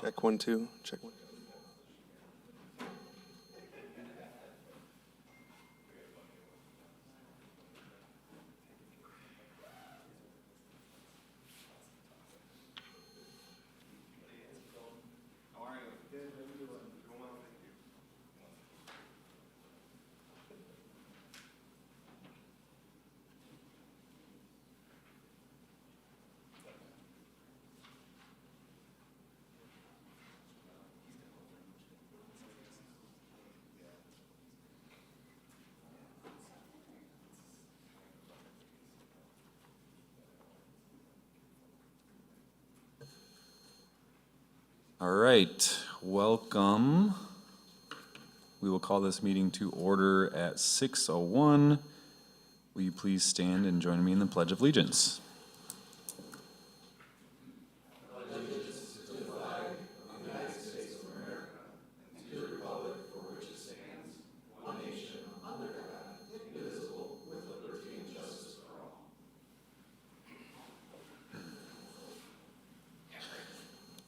Check 1, 2. Check 1. All right, welcome. We will call this meeting to order at 6:01. Will you please stand and join me in the Pledge of Allegiance?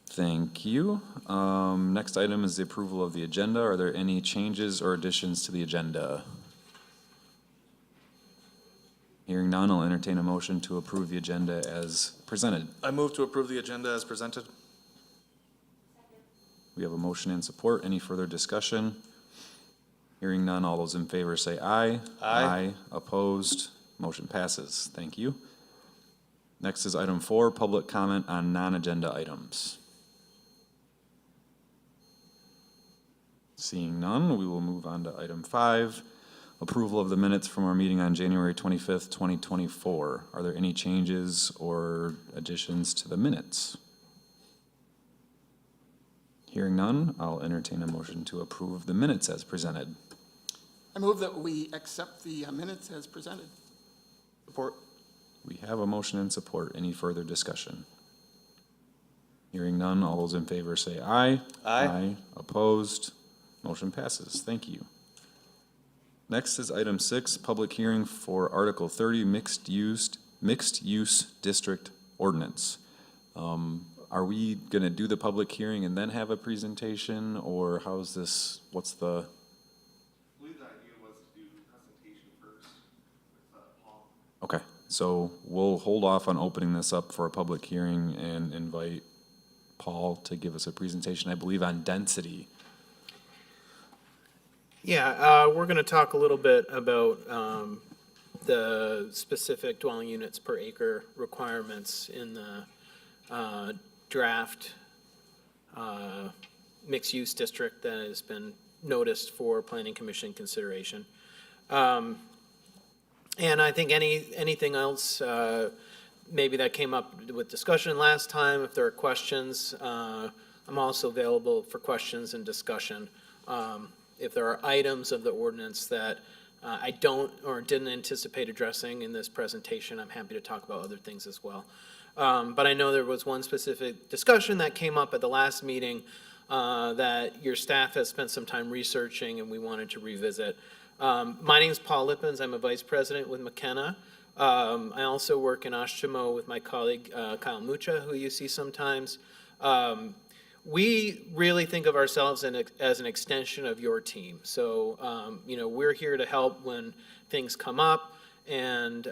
Thank you. Next item is the approval of the agenda. Are there any changes or additions to the agenda? Hearing none, I'll entertain a motion to approve the agenda as presented. I move to approve the agenda as presented. We have a motion and support. Any further discussion? Hearing none, all those in favor say aye. Aye. Opposed? Motion passes. Thank you. Next is item 4, public comment on non-agenda items. Seeing none, we will move on to item 5, approval of the minutes from our meeting on January 25th, 2024. Are there any changes or additions to the minutes? Hearing none, I'll entertain a motion to approve the minutes as presented. I move that we accept the minutes as presented. Support. We have a motion and support. Any further discussion? Hearing none, all those in favor say aye. Aye. Opposed? Motion passes. Thank you. Next is item 6, public hearing for Article 30, mixed use district ordinance. Are we going to do the public hearing and then have a presentation, or how's this, what's the? I believe the idea was to do the presentation first with Paul. Okay, so we'll hold off on opening this up for a public hearing and invite Paul to give us a presentation, I believe, on density. Yeah, we're going to talk a little bit about the specific dwelling units per acre requirements in the draft mixed-use district that has been noticed for Planning Commission consideration. And I think anything else maybe that came up with discussion last time, if there are questions, I'm also available for questions and discussion. If there are items of the ordinance that I don't or didn't anticipate addressing in this presentation, I'm happy to talk about other things as well. But I know there was one specific discussion that came up at the last meeting that your staff has spent some time researching and we wanted to revisit. My name is Paul Lippens. I'm a vice president with McKenna. I also work in Oshtemo with my colleague Kyle Mucha, who you see sometimes. We really think of ourselves as an extension of your team. So, we're here to help when things come up, and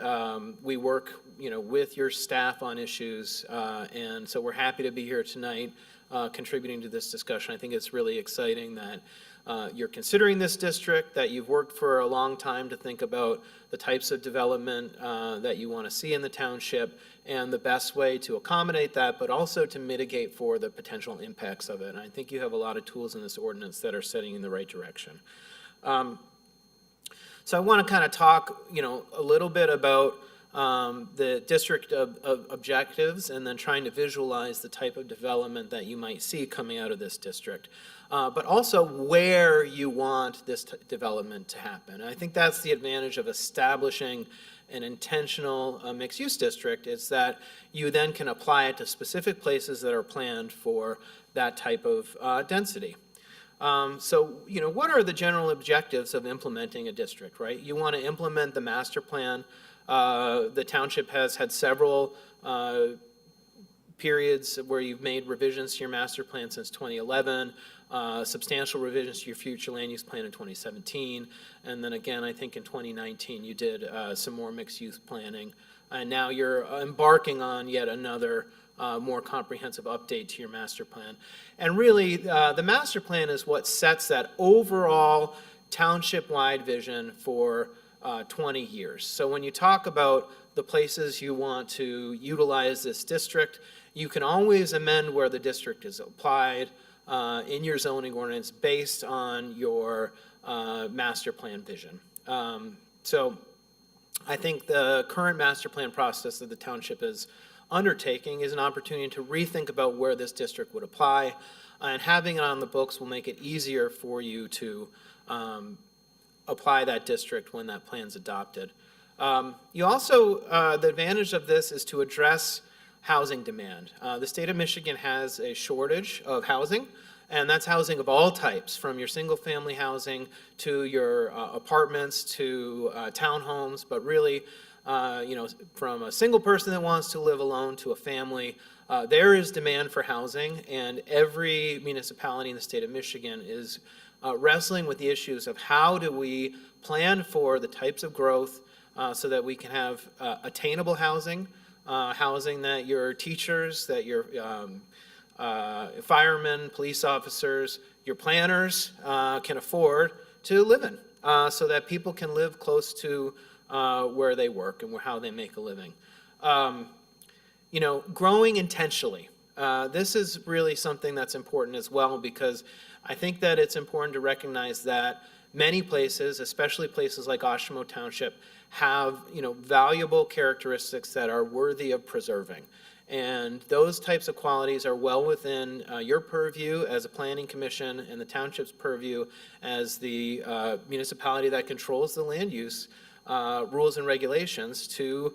we work, with your staff on issues. And so we're happy to be here tonight contributing to this discussion. I think it's really exciting that you're considering this district, that you've worked for a long time to think about the types of development that you want to see in the township and the best way to accommodate that, but also to mitigate for the potential impacts of it. And I think you have a lot of tools in this ordinance that are setting in the right direction. So I want to kind of talk, a little bit about the district of objectives and then trying to visualize the type of development that you might see coming out of this district. But also where you want this development to happen. And I think that's the advantage of establishing an intentional mixed-use district, is that you then can apply it to specific places that are planned for that type of density. So, what are the general objectives of implementing a district, right? You want to implement the master plan. The township has had several periods where you've made revisions to your master plan since 2011, substantial revisions to your future land use plan in 2017, and then again, I think in 2019, you did some more mixed-use planning. And now you're embarking on yet another more comprehensive update to your master plan. And really, the master plan is what sets that overall township-wide vision for 20 years. So when you talk about the places you want to utilize this district, you can always amend where the district is applied in your zoning ordinance based on your master plan vision. So I think the current master plan process that the township is undertaking is an opportunity to rethink about where this district would apply, and having it on the books will make it easier for you to apply that district when that plan's adopted. You also, the advantage of this is to address housing demand. The state of Michigan has a shortage of housing, and that's housing of all types, from your single-family housing to your apartments to townhomes, but really, from a single person that wants to live alone to a family, there is demand for housing, and every municipality in the state of Michigan is wrestling with the issues of how do we plan for the types of growth so that we can have attainable housing, housing that your teachers, that your firemen, police officers, your planners can afford to live in, so that people can live close to where they work and how they make a living. Growing intentionally. This is really something that's important as well, because I think that it's important to recognize that many places, especially places like Oshtemo Township, have valuable characteristics that are worthy of preserving. And those types of qualities are well within your purview as a planning commission and the township's purview as the municipality that controls the land use rules and regulations to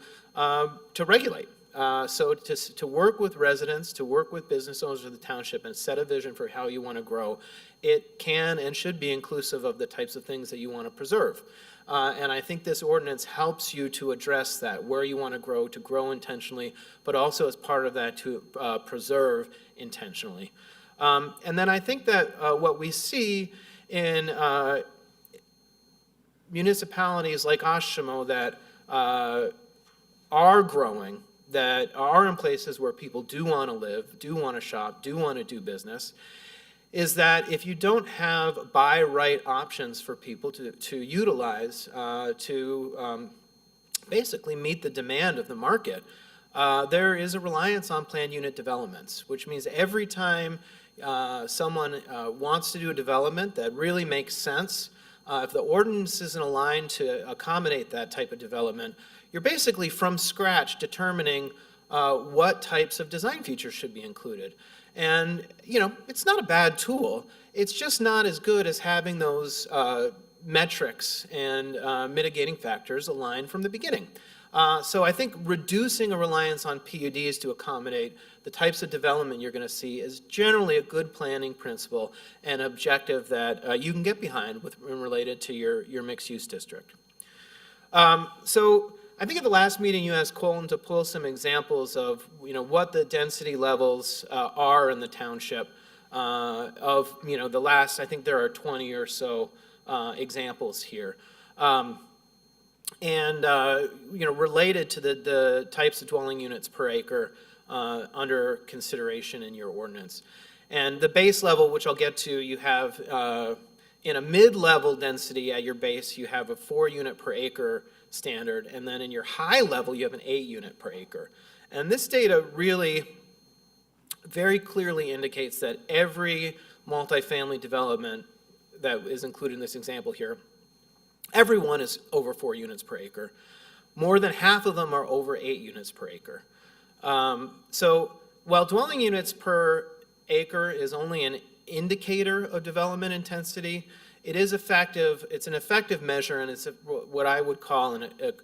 regulate. So to work with residents, to work with business owners of the township and set a vision for how you want to grow, it can and should be inclusive of the types of things that you want to preserve. And I think this ordinance helps you to address that, where you want to grow intentionally, but also as part of that to preserve intentionally. And then I think that what we see in municipalities like Oshtemo that are growing, that are in places where people do want to live, do want to shop, do want to do business, is that if you don't have buy right options for people to utilize to basically meet the demand of the market, there is a reliance on planned unit developments, which means every time someone wants to do a development that really makes sense, if the ordinance isn't aligned to accommodate that type of development, you're basically from scratch determining what types of design features should be included. And, it's not a bad tool. It's just not as good as having those metrics and mitigating factors aligned from the beginning. So I think reducing a reliance on PUDs to accommodate the types of development you're going to see is generally a good planning principle and objective that you can get behind related to your mixed-use district. So I think at the last meeting you asked Colton to pull some examples of what the density levels are in the township of the last, I think there are 20 or so examples here. Related to the types of dwelling units per acre under consideration in your ordinance. And the base level, which I'll get to, you have in a mid-level density at your base, you have a 4-unit per acre standard, and then in your high level, you have an 8-unit per acre. And this data really very clearly indicates that every multifamily development that is included in this example here, every one is over 4 units per acre. More than half of them are over 8 units per acre. So while dwelling units per acre is only an indicator of development intensity, it is effective. It's an effective measure, and it's what I would call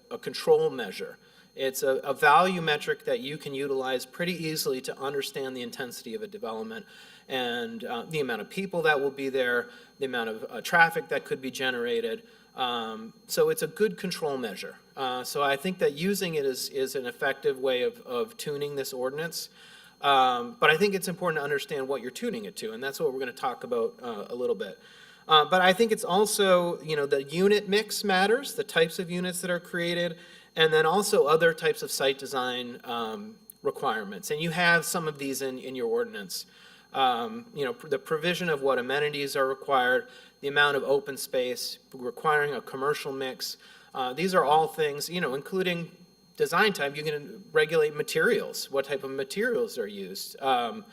a control measure. It's a value metric that you can utilize pretty easily to understand the intensity of a development and the amount of people that will be there, the amount of traffic that could be generated. So it's a good control measure. So I think that using it is an effective way of tuning this ordinance. But I think it's important to understand what you're tuning it to, and that's what we're going to talk about a little bit. But I think it's also, the unit mix matters, the types of units that are created, and then also other types of site design requirements. And you have some of these in your ordinance. The provision of what amenities are required, the amount of open space, requiring a commercial mix. These are all things, including design type. You can regulate materials, what type of materials are used, multimodal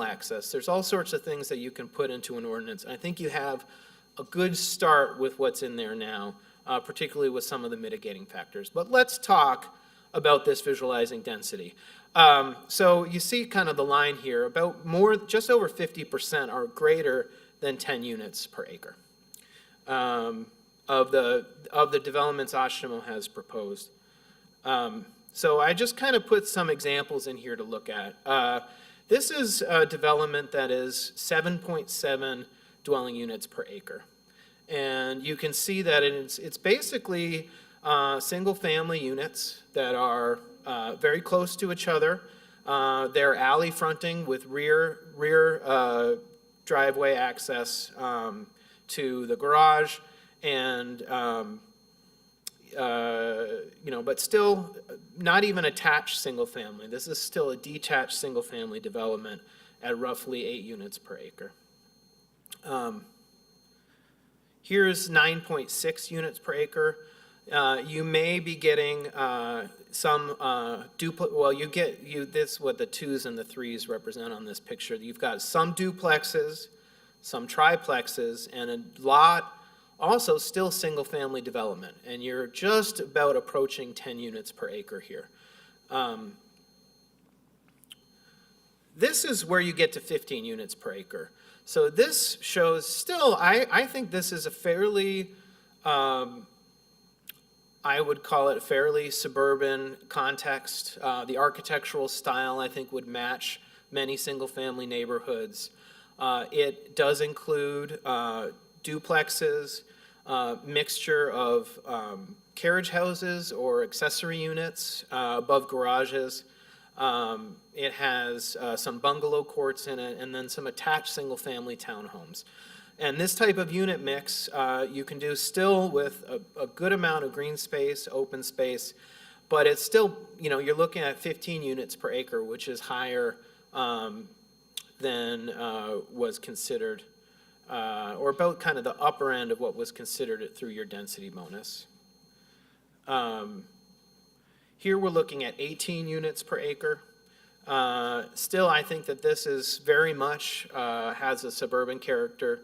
access. There's all sorts of things that you can put into an ordinance. I think you have a good start with what's in there now, particularly with some of the mitigating factors. But let's talk about this visualizing density. So you see kind of the line here, just over 50% are greater than 10 units per acre of the developments Oshtemo has proposed. So I just kind of put some examples in here to look at. This is a development that is 7.7 dwelling units per acre. And you can see that it's basically single-family units that are very close to each other. They're alley fronting with rear driveway access to the garage, and but still not even attached single-family. This is still a detached single-family development at roughly 8 units per acre. Here's 9.6 units per acre. You may be getting some this what the 2s and the 3s represent on this picture. You've got some duplexes, some triplexes, and a lot also still single-family development, and you're just about approaching 10 units per acre here. This is where you get to 15 units per acre. So this shows still, I think this is a fairly, I would call it a fairly suburban context. The architectural style, I think, would match many single-family neighborhoods. It does include duplexes, mixture of carriage houses or accessory units above garages. It has some bungalow courts in it, and then some attached single-family townhomes. And this type of unit mix you can do still with a good amount of green space, open space, but it's still, you're looking at 15 units per acre, which is higher than was considered, or about kind of the upper end of what was considered through your density bonus. Here we're looking at 18 units per acre. Still, I think that this is very much has a suburban character.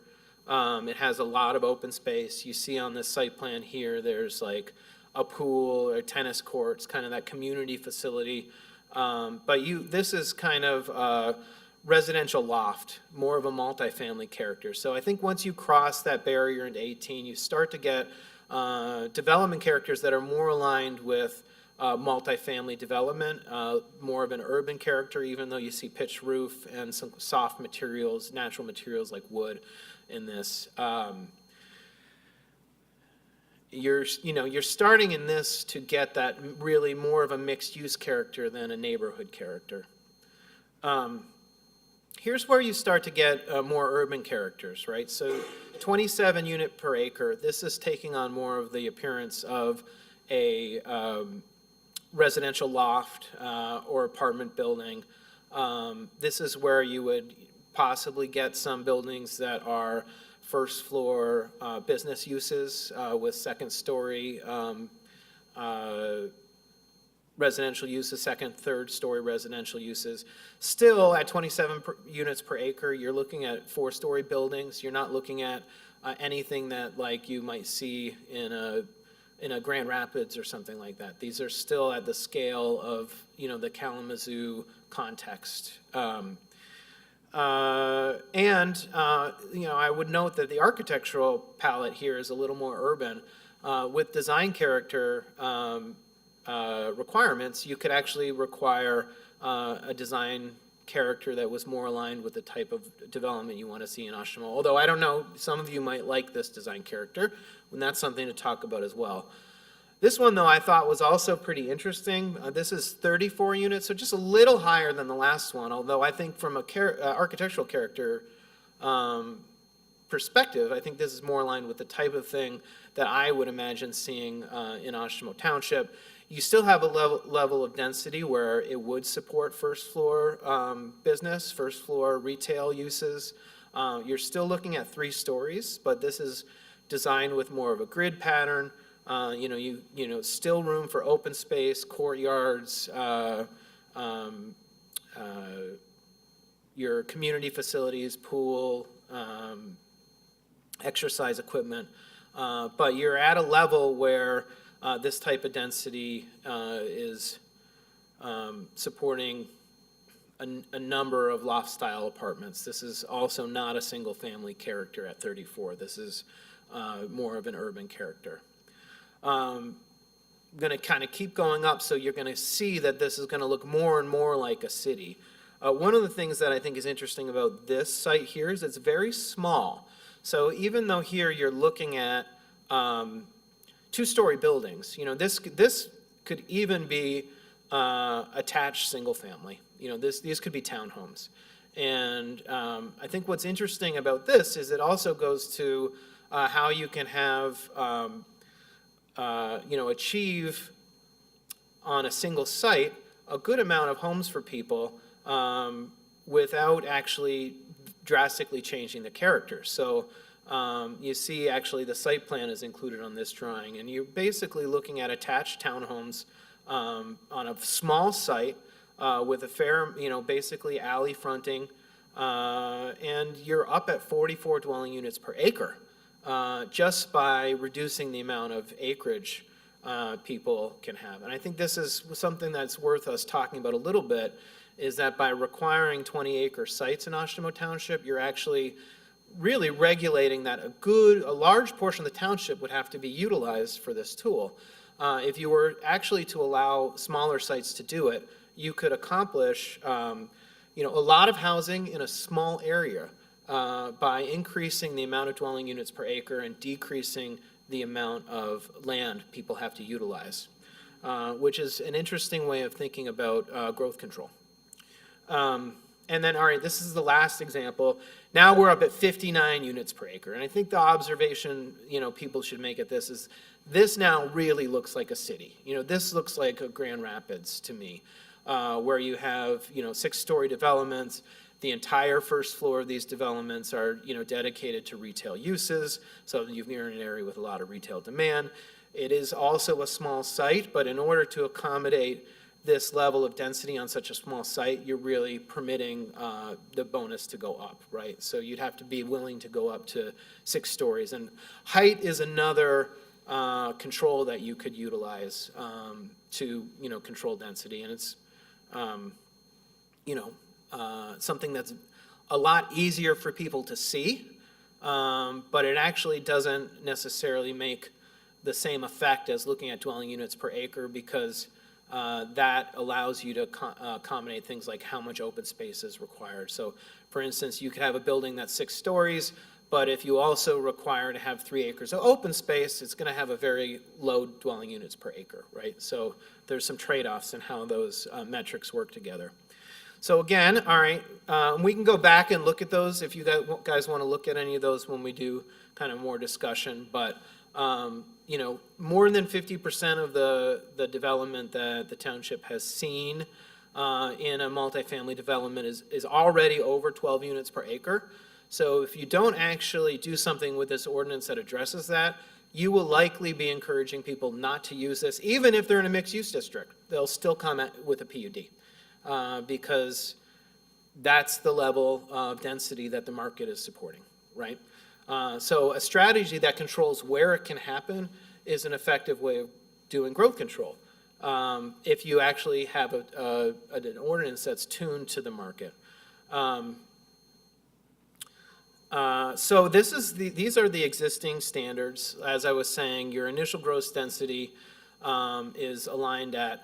It has a lot of open space. You see on this site plan here, there's like a pool or tennis courts, kind of that community facility. But this is kind of residential loft, more of a multifamily character. So I think once you cross that barrier into 18, you start to get development characters that are more aligned with multifamily development, more of an urban character, even though you see pitched roof and some soft materials, natural materials like wood in this. You're starting in this to get that really more of a mixed use character than a neighborhood character. Here's where you start to get more urban characters, right? So 27 unit per acre, this is taking on more of the appearance of a residential loft or apartment building. This is where you would possibly get some buildings that are first floor business uses with second story residential uses, second, third story residential uses. Still at 27 units per acre, you're looking at 4-story buildings. You're not looking at anything that like you might see in a Grand Rapids or something like that. These are still at the scale of, the Kalamazoo context. I would note that the architectural palette here is a little more urban. With design character requirements, you could actually require a design character that was more aligned with the type of development you want to see in Oshtemo. Although I don't know, some of you might like this design character, and that's something to talk about as well. This one, though, I thought was also pretty interesting. This is 34 units, so just a little higher than the last one, although I think from a architectural character perspective, I think this is more aligned with the type of thing that I would imagine seeing in Oshtemo Township. You still have a level of density where it would support first floor business, first floor retail uses. You're still looking at 3 stories, but this is designed with more of a grid pattern. Still room for open space, courtyards, your community facilities, pool, exercise equipment. But you're at a level where this type of density is supporting a number of loft-style apartments. This is also not a single-family character at 34. This is more of an urban character. Going to kind of keep going up, so you're going to see that this is going to look more and more like a city. One of the things that I think is interesting about this site here is it's very small. So even though here you're looking at 2-story buildings, this could even be attached single family. These could be townhomes. And I think what's interesting about this is it also goes to how you can have achieve on a single site a good amount of homes for people without actually drastically changing the character. So you see actually the site plan is included on this drawing, and you're basically looking at attached townhomes on a small site with a fair, basically alley fronting, and you're up at 44 dwelling units per acre. Just by reducing the amount of acreage people can have. And I think this is something that's worth us talking about a little bit, is that by requiring 20-acre sites in Oshtemo Township, you're actually really regulating that a large portion of the township would have to be utilized for this tool. If you were actually to allow smaller sites to do it, you could accomplish a lot of housing in a small area. By increasing the amount of dwelling units per acre and decreasing the amount of land people have to utilize, which is an interesting way of thinking about growth control. And then, all right, this is the last example. Now we're up at 59 units per acre. And I think the observation, people should make at this is this now really looks like a city. This looks like a Grand Rapids to me, where you have, 6-story developments. The entire first floor of these developments are, dedicated to retail uses, so you're in an area with a lot of retail demand. It is also a small site, but in order to accommodate this level of density on such a small site, you're really permitting the bonus to go up, right? So you'd have to be willing to go up to 6 stories. And height is another control that you could utilize to, control density. And it's, something that's a lot easier for people to see, but it actually doesn't necessarily make the same effect as looking at dwelling units per acre, because that allows you to accommodate things like how much open space is required. So, for instance, you could have a building that's 6 stories, but if you also require to have 3 acres of open space, it's going to have a very low dwelling units per acre, right? So there's some trade-offs in how those metrics work together. So again, all right, we can go back and look at those if you guys want to look at any of those when we do kind of more discussion. But, more than 50% of the development that the township has seen in a multifamily development is already over 12 units per acre. So if you don't actually do something with this ordinance that addresses that, you will likely be encouraging people not to use this. Even if they're in a mixed-use district, they'll still come with a PUD. Because that's the level of density that the market is supporting, right? So a strategy that controls where it can happen is an effective way of doing growth control. If you actually have an ordinance that's tuned to the market. So these are the existing standards. As I was saying, your initial gross density is aligned at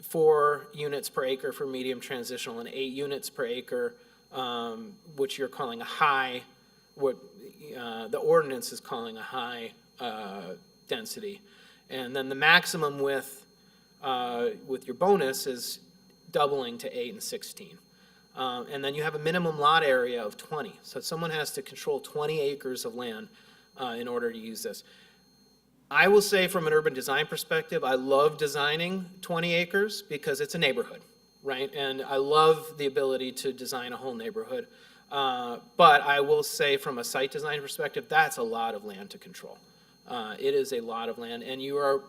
4 units per acre for medium transitional and 8 units per acre, which you're calling a high, what the ordinance is calling a high density. And then the maximum with your bonus is doubling to 8 and 16. And then you have a minimum lot area of 20. So someone has to control 20 acres of land in order to use this. I will say from an urban design perspective, I love designing 20 acres because it's a neighborhood, right? And I love the ability to design a whole neighborhood. But I will say from a site design perspective, that's a lot of land to control. It is a lot of land, and you are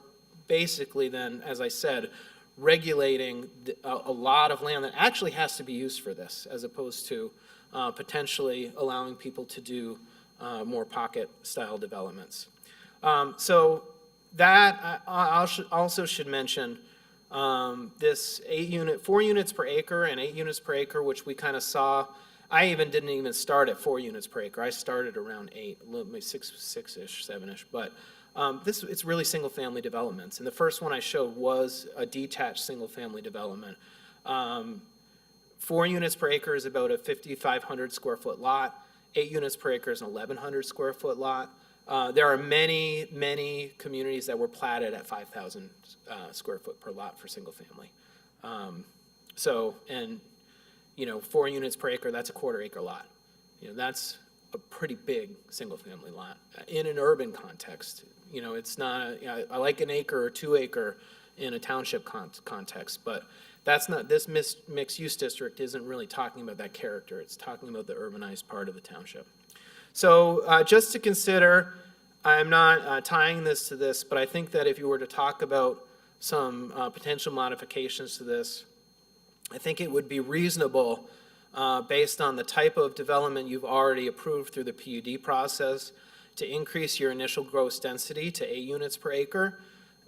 basically then, as I said, regulating a lot of land that actually has to be used for this, as opposed to potentially allowing people to do more pocket-style developments. So that, I also should mention this 4 units per acre and 8 units per acre, which we kind of saw. I didn't even start at 4 units per acre. I started around 8, a little maybe 6-ish, 7-ish. But it's really single-family developments. And the first one I showed was a detached single-family development. 4 units per acre is about a 5,500 square foot lot. 8 units per acre is an 1,100 square foot lot. There are many, many communities that were platted at 5,000 square foot per lot for single family. And 4 units per acre, that's a quarter acre lot. That's a pretty big single family lot in an urban context. It's not, I like an acre or 2 acre in a township context, but that's not, this mixed use district isn't really talking about that character. It's talking about the urbanized part of the township. So just to consider, I'm not tying this to this, but I think that if you were to talk about some potential modifications to this, I think it would be reasonable based on the type of development you've already approved through the PUD process to increase your initial gross density to 8 units per acre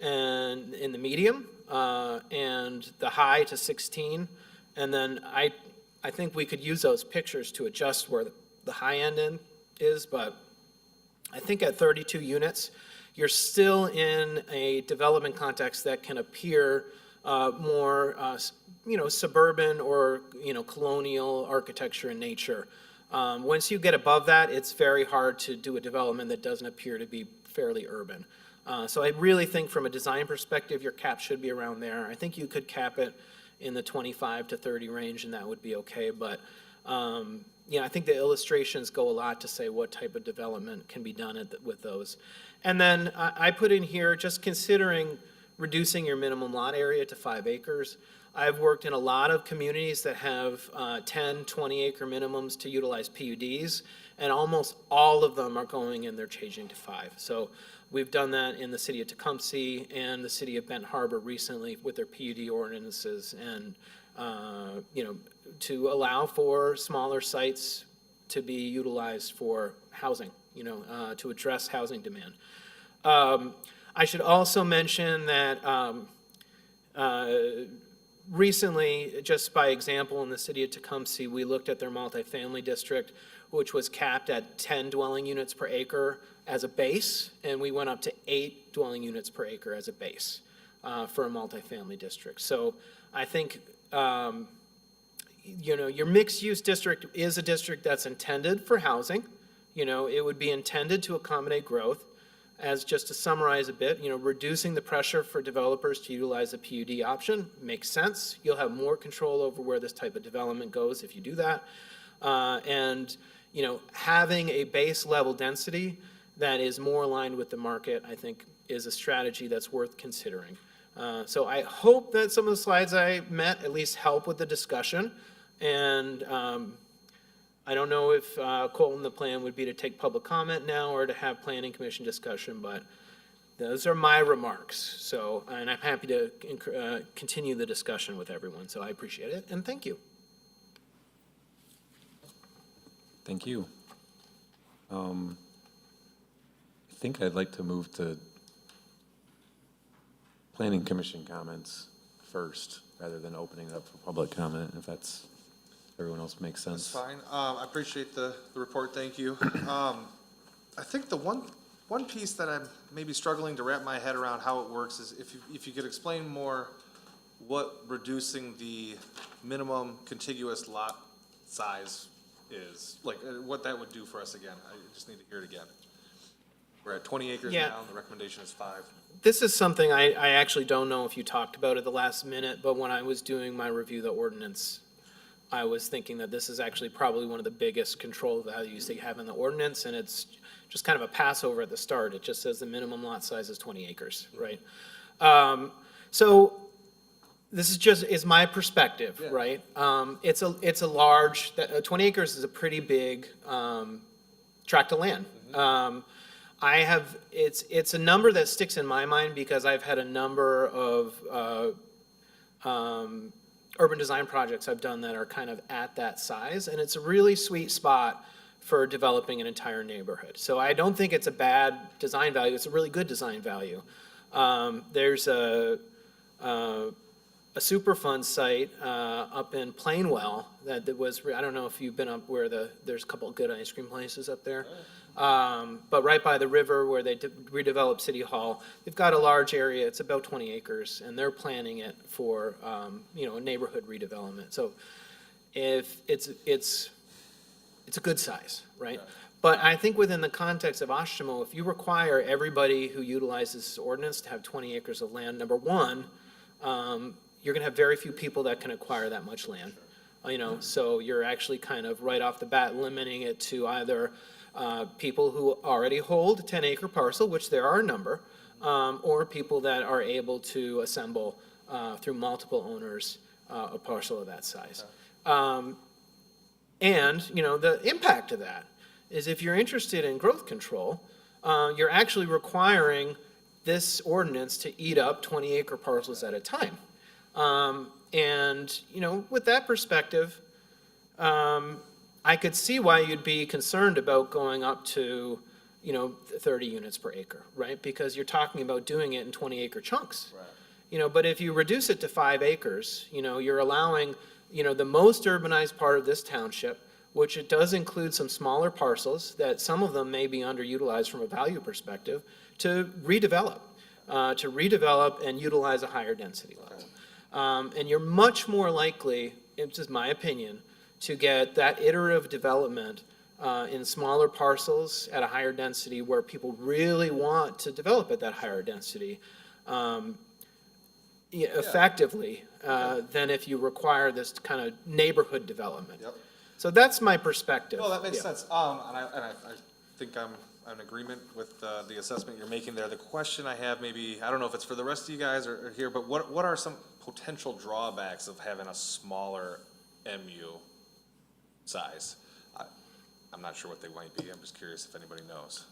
and in the medium and the high to 16. And then I think we could use those pictures to adjust where the high end is, but I think at 32 units, you're still in a development context that can appear more, suburban or, colonial architecture in nature. Once you get above that, it's very hard to do a development that doesn't appear to be fairly urban. So I really think from a design perspective, your cap should be around there. I think you could cap it in the 25 to 30 range, and that would be okay, but I think the illustrations go a lot to say what type of development can be done with those. And then I put in here, just considering reducing your minimum lot area to 5 acres. I've worked in a lot of communities that have 10, 20 acre minimums to utilize PUDs, and almost all of them are going and they're changing to 5. So we've done that in the city of Tecumseh and the city of Benton Harbor recently with their PUD ordinances, and to allow for smaller sites to be utilized for housing, to address housing demand. I should also mention that recently, just by example, in the city of Tecumseh, we looked at their multifamily district, which was capped at 10 dwelling units per acre as a base, and we went up to 8 dwelling units per acre as a base for a multifamily district. So I think your mixed-use district is a district that's intended for housing. It would be intended to accommodate growth. As just to summarize a bit, reducing the pressure for developers to utilize the PUD option makes sense. You'll have more control over where this type of development goes if you do that. And having a base level density that is more aligned with the market, I think, is a strategy that's worth considering. So I hope that some of the slides I met at least help with the discussion. And I don't know if Colton, the plan would be to take public comment now or to have planning commission discussion, but those are my remarks. So, and I'm happy to continue the discussion with everyone. So I appreciate it, and thank you. Thank you. I think I'd like to move to planning commission comments first, rather than opening it up for public comment, if that's, everyone else makes sense. That's fine. I appreciate the report. Thank you. I think the one piece that I'm maybe struggling to wrap my head around how it works is if you could explain more what reducing the minimum contiguous lot size is, like what that would do for us again. I just need to hear it again. We're at 20 acres Yeah. now, and the recommendation is 5. this is something I actually don't know if you talked about at the last minute, but when I was doing my review of the ordinance, I was thinking that this is actually probably one of the biggest control values they have in the ordinance, and it's just kind of a passover at the start. It just says the minimum lot size is 20 acres, right? So this is my perspective, right? It's a large, 20 acres is a pretty big tract of land. It's a number that sticks in my mind because I've had a number of urban design projects I've done that are kind of at that size, and it's a really sweet spot for developing an entire neighborhood. So I don't think it's a bad design value, it's a really good design value. There's a Superfund site up in Plainwell that was, I don't know if you've been up where there's a couple of good ice cream places up there. But right by the river where they redeveloped City Hall, they've got a large area, it's about 20 acres, and they're planning it for, a neighborhood redevelopment. So if it's a good size, right? But I think within the context of Oshtemo, if you require everybody who utilizes this ordinance to have 20 acres of land, number one, you're gonna have very few people that can acquire that much land. So you're actually kind of right off the bat limiting it to either people who already hold a 10-acre parcel, which there are a number, or people that are able to assemble through multiple owners a parcel of that size. And the impact of that is if you're interested in growth control, you're actually requiring this ordinance to eat up 20-acre parcels at a time. And with that perspective, I could see why you'd be concerned about going up to, 30 units per acre, right? Because you're talking about doing it in 20-acre chunks. Right. But if you reduce it to 5 acres, you're allowing, the most urbanized part of this township, which it does include some smaller parcels that some of them may be underutilized from a value perspective, to redevelop and utilize a higher density level. And you're much more likely, it's just my opinion, to get that iterative development in smaller parcels at a higher density where people really want to develop at that higher density effectively than if you require this kind of neighborhood development. Yep. So that's my perspective. No, that makes Yeah. sense. And I think I'm in agreement with the assessment you're making there. The question I have, maybe, I don't know if it's for the rest of you guys or here, but what are some potential drawbacks of having a smaller MU size? I'm not sure what they might be. I'm just curious if anybody knows.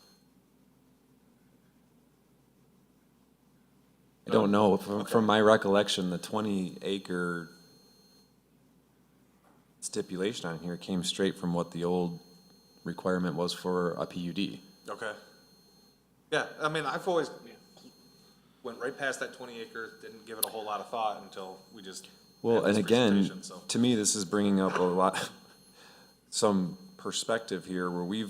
I don't know. From my recollection, the 20-acre stipulation on here came straight from what the old requirement was for a PUD. Okay. Yeah, I mean, I've always went right past that 20 acre, didn't give it a whole lot of thought until we just Well, had this and again, presentation, so. to me, this is bringing up some perspective here where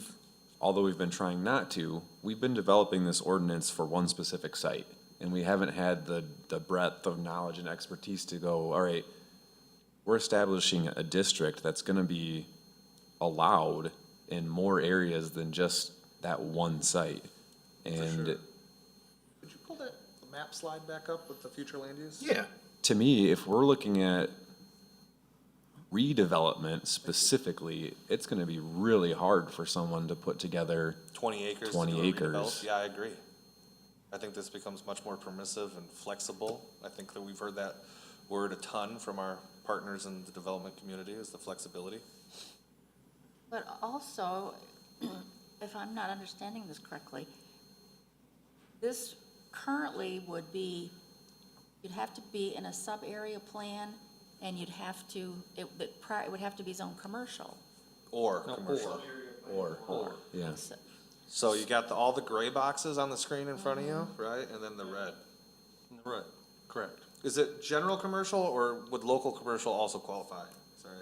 although we've been trying not to, we've been developing this ordinance for one specific site. And we haven't had the breadth of knowledge and expertise to go, all right, we're establishing a district that's gonna be allowed in more areas than just that one site. And Could you pull the map slide back up with the future land use? Yeah. to me, if we're looking at redevelopment specifically, it's gonna be really hard for someone to put together 20 acres. to 20 do a acres. redevelop? Yeah, I agree. I think this becomes much more permissive and flexible. I think that we've heard that word a ton from our partners in the development community, is the flexibility. But also, if I'm not understanding this correctly, this currently would be, you'd have to be in a sub-area plan, and you'd have to, it would have to be zone commercial. Or commercial. Or, yeah. So you got all the gray boxes on the screen in front of you, right? And then the red. Right, correct. Is it general commercial, or would local commercial also qualify? Sorry.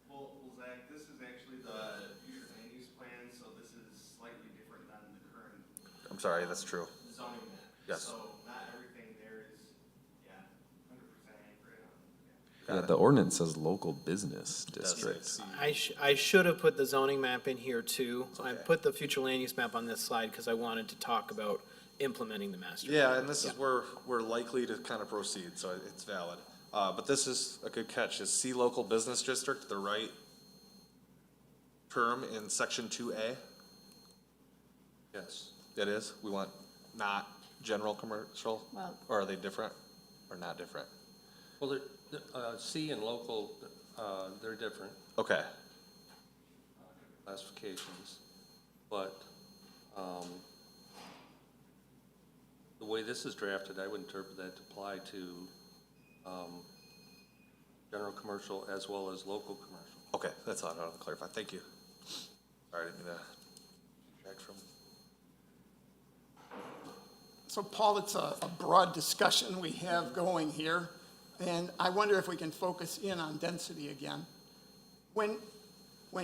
Well, Zach, this is actually the future land use plan, so this is slightly different than the current I'm sorry, that's true. zoning map. Yes. So not everything there is, 100% accurate on, Yeah, the ordinance says local business district. Does it? I should have put the zoning map in here too. I okay. put the future land use map on this slide because I wanted to talk about implementing the master. Yeah, plan. and this is where we're likely to kind of proceed, so it's valid. But this is a good catch. Is C local business district the right term in section 2A? Yes. It is? We want not general commercial? Well- Or are they different or not different? Well, C and local, they're different Okay, classifications, but the way this is drafted, I would interpret that to apply to general commercial as well as local commercial. okay, that's all I wanted to clarify. Thank you. Sorry, I didn't mean to distract from. So Paul, it's a broad discussion we have going here, and I wonder if we can focus in on density again. When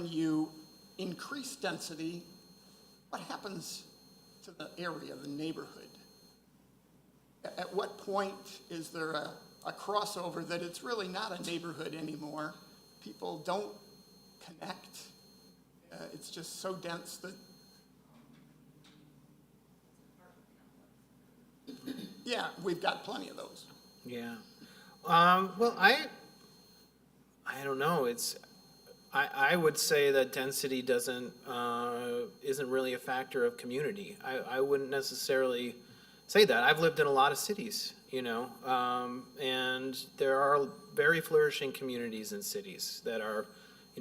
you increase density, what happens to the area, the neighborhood? At what point is there a crossover that it's really not a neighborhood anymore? People don't connect. It's just so dense that. Yeah, we've got plenty of those. Yeah. Well, I don't know. I would say that density isn't really a factor of community. I wouldn't necessarily say that. I've lived in a lot of cities, and there are very flourishing communities in cities that are,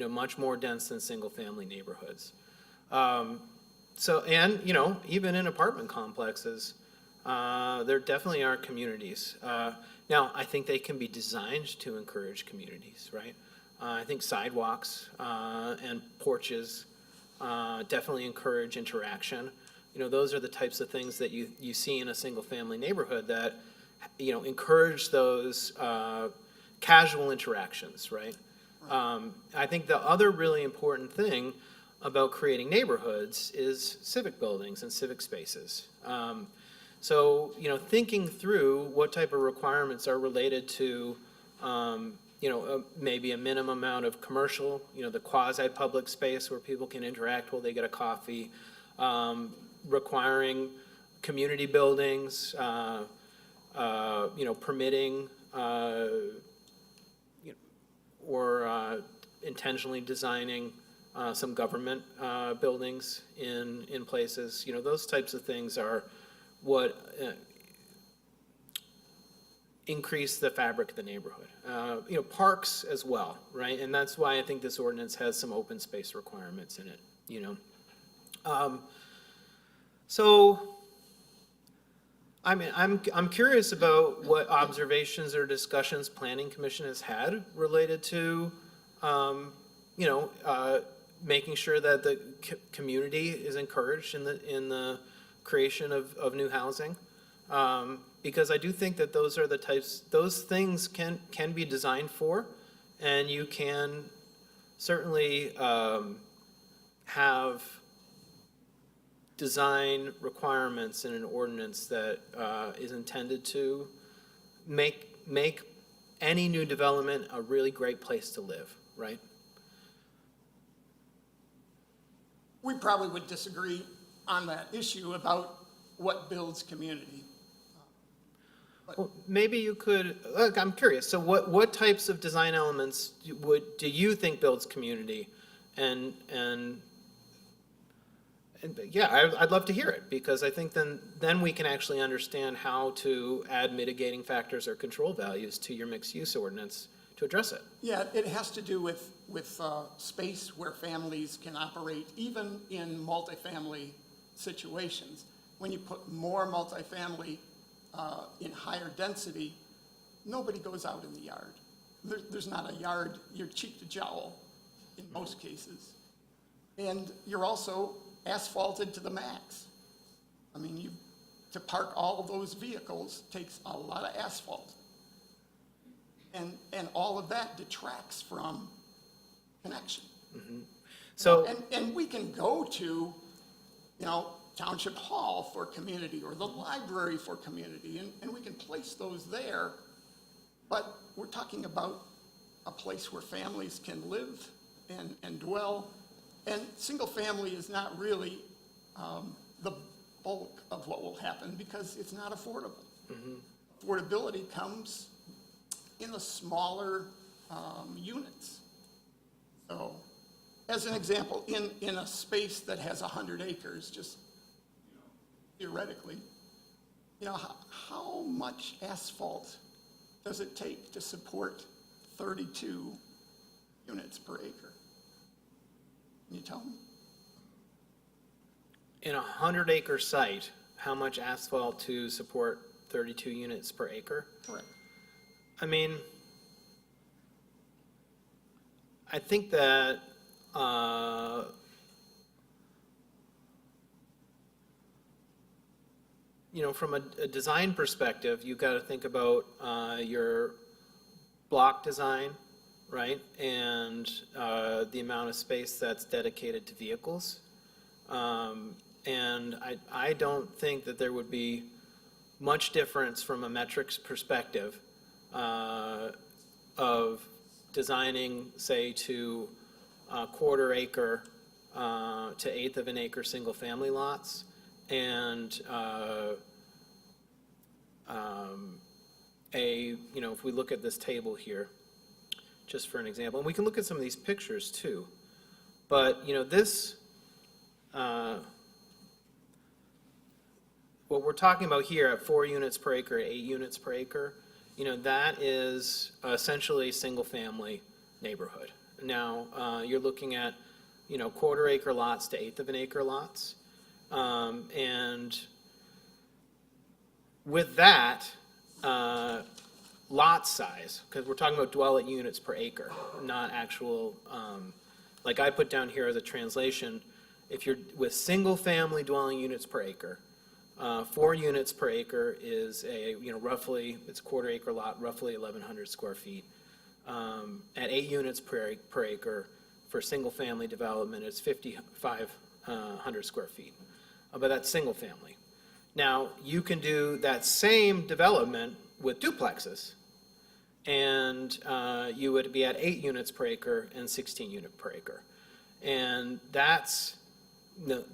much more dense than single-family neighborhoods. And even in apartment complexes, there definitely are communities. Now, I think they can be designed to encourage communities, right? I think sidewalks and porches definitely encourage interaction. Those are the types of things that you see in a single-family neighborhood that, encourage those casual interactions, right? I think the other really important thing about creating neighborhoods is civic buildings and civic spaces. So, thinking through what type of requirements are related to, maybe a minimum amount of commercial, the quasi-public space where people can interact while they get a coffee, requiring community buildings, permitting, or intentionally designing some government buildings in places. Those types of things are what increase the fabric of the neighborhood. Parks as well, right? And that's why I think this ordinance has some open space requirements in it, So, I mean, I'm curious about what observations or discussions Planning Commission has had related to, making sure that the community is encouraged in the creation of new housing. Because I do think that those things can be designed for, and you can certainly have design requirements in an ordinance that is intended to make any new development a really great place to live, right? We probably would disagree on that issue about what builds community. Well, maybe you could, look, I'm curious, so what types of design elements do you think builds community? And yeah, I'd love to hear it, because I think then we can actually understand how to add mitigating factors or control values to your mixed-use ordinance to address it. Yeah, it has to do with space where families can operate, even in multifamily situations. When you put more multifamily in higher density, nobody goes out in the yard. There's not a yard, you're cheek to jowl in most cases. And you're also asphalted to the max. I mean, to park all of those vehicles takes a lot of asphalt. And all of that detracts from connection. Mm-hmm. So, and we can go to, Township Hall for community, or the library for community, and we can place those there, but we're talking about a place where families can live and dwell, and single family is not really the bulk of what will happen because it's not affordable. Affordability comes in the smaller units. So, as an example, in a space that has 100 acres, just theoretically, how much asphalt does it take to support 32 units per acre? Can you tell me? In a 100-acre site, how much asphalt to support 32 units per acre? Correct. I mean, I think that, from a design perspective, you've got to think about your block design, right? And the amount of space that's dedicated to vehicles. And I don't think that there would be much difference from a metrics perspective of designing, say, to a quarter acre to eighth of an acre single-family lots, and if we look at this table here, just for an example, and we can look at some of these pictures too, but, this, what we're talking about here at 4 units per acre, 8 units per acre, that is essentially a single-family neighborhood. Now, you're looking at, quarter acre lots to eighth of an acre lots. And with that, lot size, because we're talking about dwelling units per acre, not actual, like I put down here as a translation, if you're with single-family dwelling units per acre, 4 units per acre is roughly, it's quarter acre lot, roughly 1,100 square feet. At 8 units per acre for single-family development, it's 5,500 square feet. But that's single-family. Now, you can do that same development with duplexes, and you would be at 8 units per acre and 16 units per acre. And that's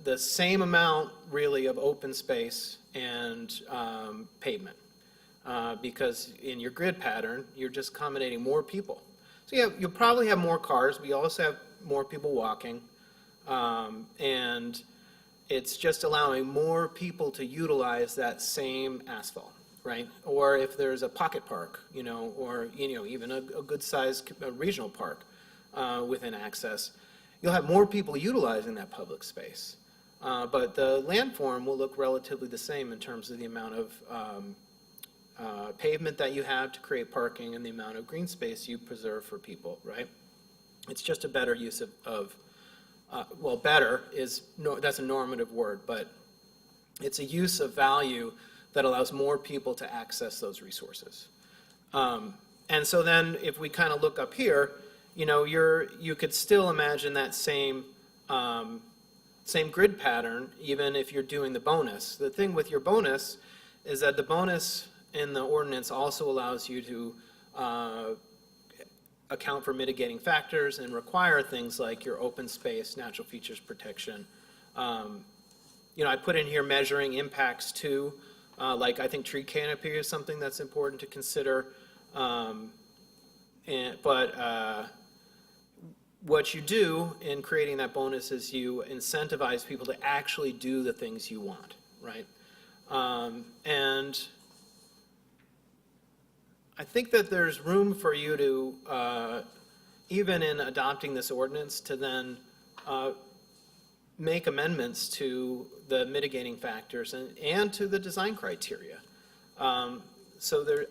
the same amount, really, of open space and pavement. Because in your grid pattern, you're just accommodating more people. So yeah, you'll probably have more cars, but you also have more people walking. And it's just allowing more people to utilize that same asphalt, right? Or if there's a pocket park, or, even a good-sized regional park within access, you'll have more people utilizing that public space. But the landform will look relatively the same in terms of the amount of pavement that you have to create parking and the amount of green space you preserve for people, right? It's just a better use of better is, that's a normative word, but it's a use of value that allows more people to access those resources. And so then if we kind of look up here, you could still imagine that same grid pattern, even if you're doing the bonus. The thing with your bonus is that the bonus in the ordinance also allows you to account for mitigating factors and require things like your open space, natural features protection. I put in here measuring impacts too. Like I think tree canopy is something that's important to consider. But what you do in creating that bonus is you incentivize people to actually do the things you want, right? And I think that there's room for you to, even in adopting this ordinance, to then make amendments to the mitigating factors and to the design criteria. So there,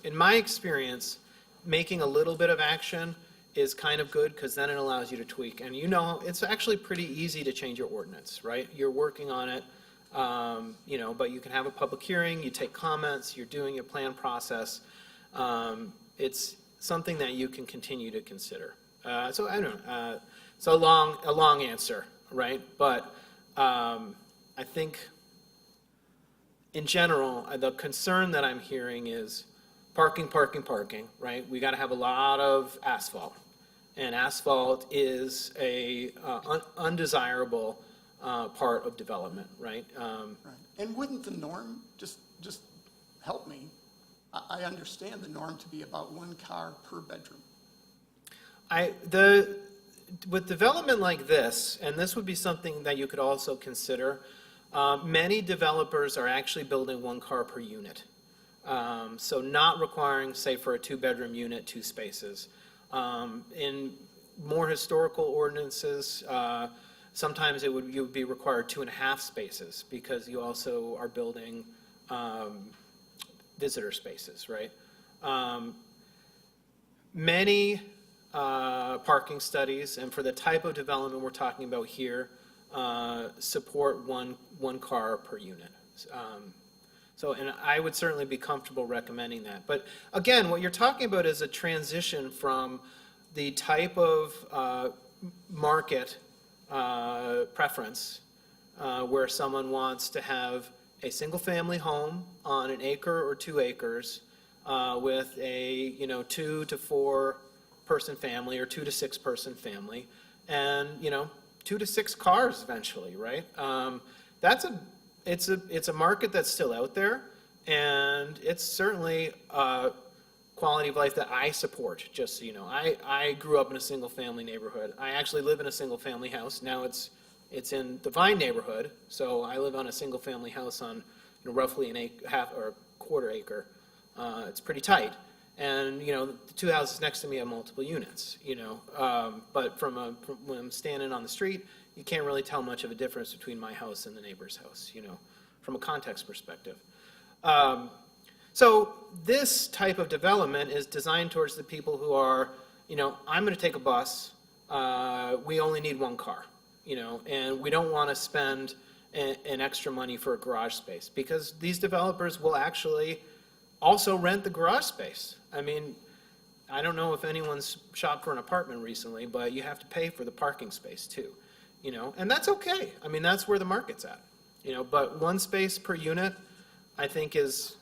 in my experience, making a little bit of action is kind of good because then it allows you to tweak. And it's actually pretty easy to change your ordinance, right? You're working on it, but you can have a public hearing, you take comments, you're doing your plan process. It's something that you can continue to consider. So I don't know, it's a long answer, right? But I think in general, the concern that I'm hearing is parking, right? We got to have a lot of asphalt. And asphalt is a undesirable part of development, right? Right. And wouldn't the norm, just help me, I understand the norm to be about 1 car per bedroom. With development like this, and this would be something that you could also consider, many developers are actually building 1 car per unit. So not requiring, say, for a 2-bedroom unit, 2 spaces. In more historical ordinances, sometimes you would be required 2.5 spaces because you also are building visitor spaces, right? Many parking studies, and for the type of development we're talking about here, support one car per unit. So, and I would certainly be comfortable recommending that. But again, what you're talking about is a transition from the type of market preference where someone wants to have a single-family home on an acre or 2 acres with a 2 to 4 person family or 2 to 6 person family, and 2 to 6 cars eventually, right? It's a market that's still out there, and it's certainly a quality of life that I support. Just so you know, I grew up in a single-family neighborhood. I actually live in a single-family house now. It's in the Vine neighborhood, so I live on a single-family house on roughly an half or a quarter acre. It's pretty tight, and the 2 houses next to me have multiple units. But from when I'm standing on the street, you can't really tell much of a difference between my house and the neighbor's house. From a context perspective. So this type of development is designed towards the people who are, I'm going to take a bus. We only need 1 car. And we don't want to spend an extra money for a garage space because these developers will actually also rent the garage space. I mean, I don't know if anyone's shopped for an apartment recently, but you have to pay for the parking space too, and that's okay. I mean, that's where the market's at, but 1 space per unit, I think, is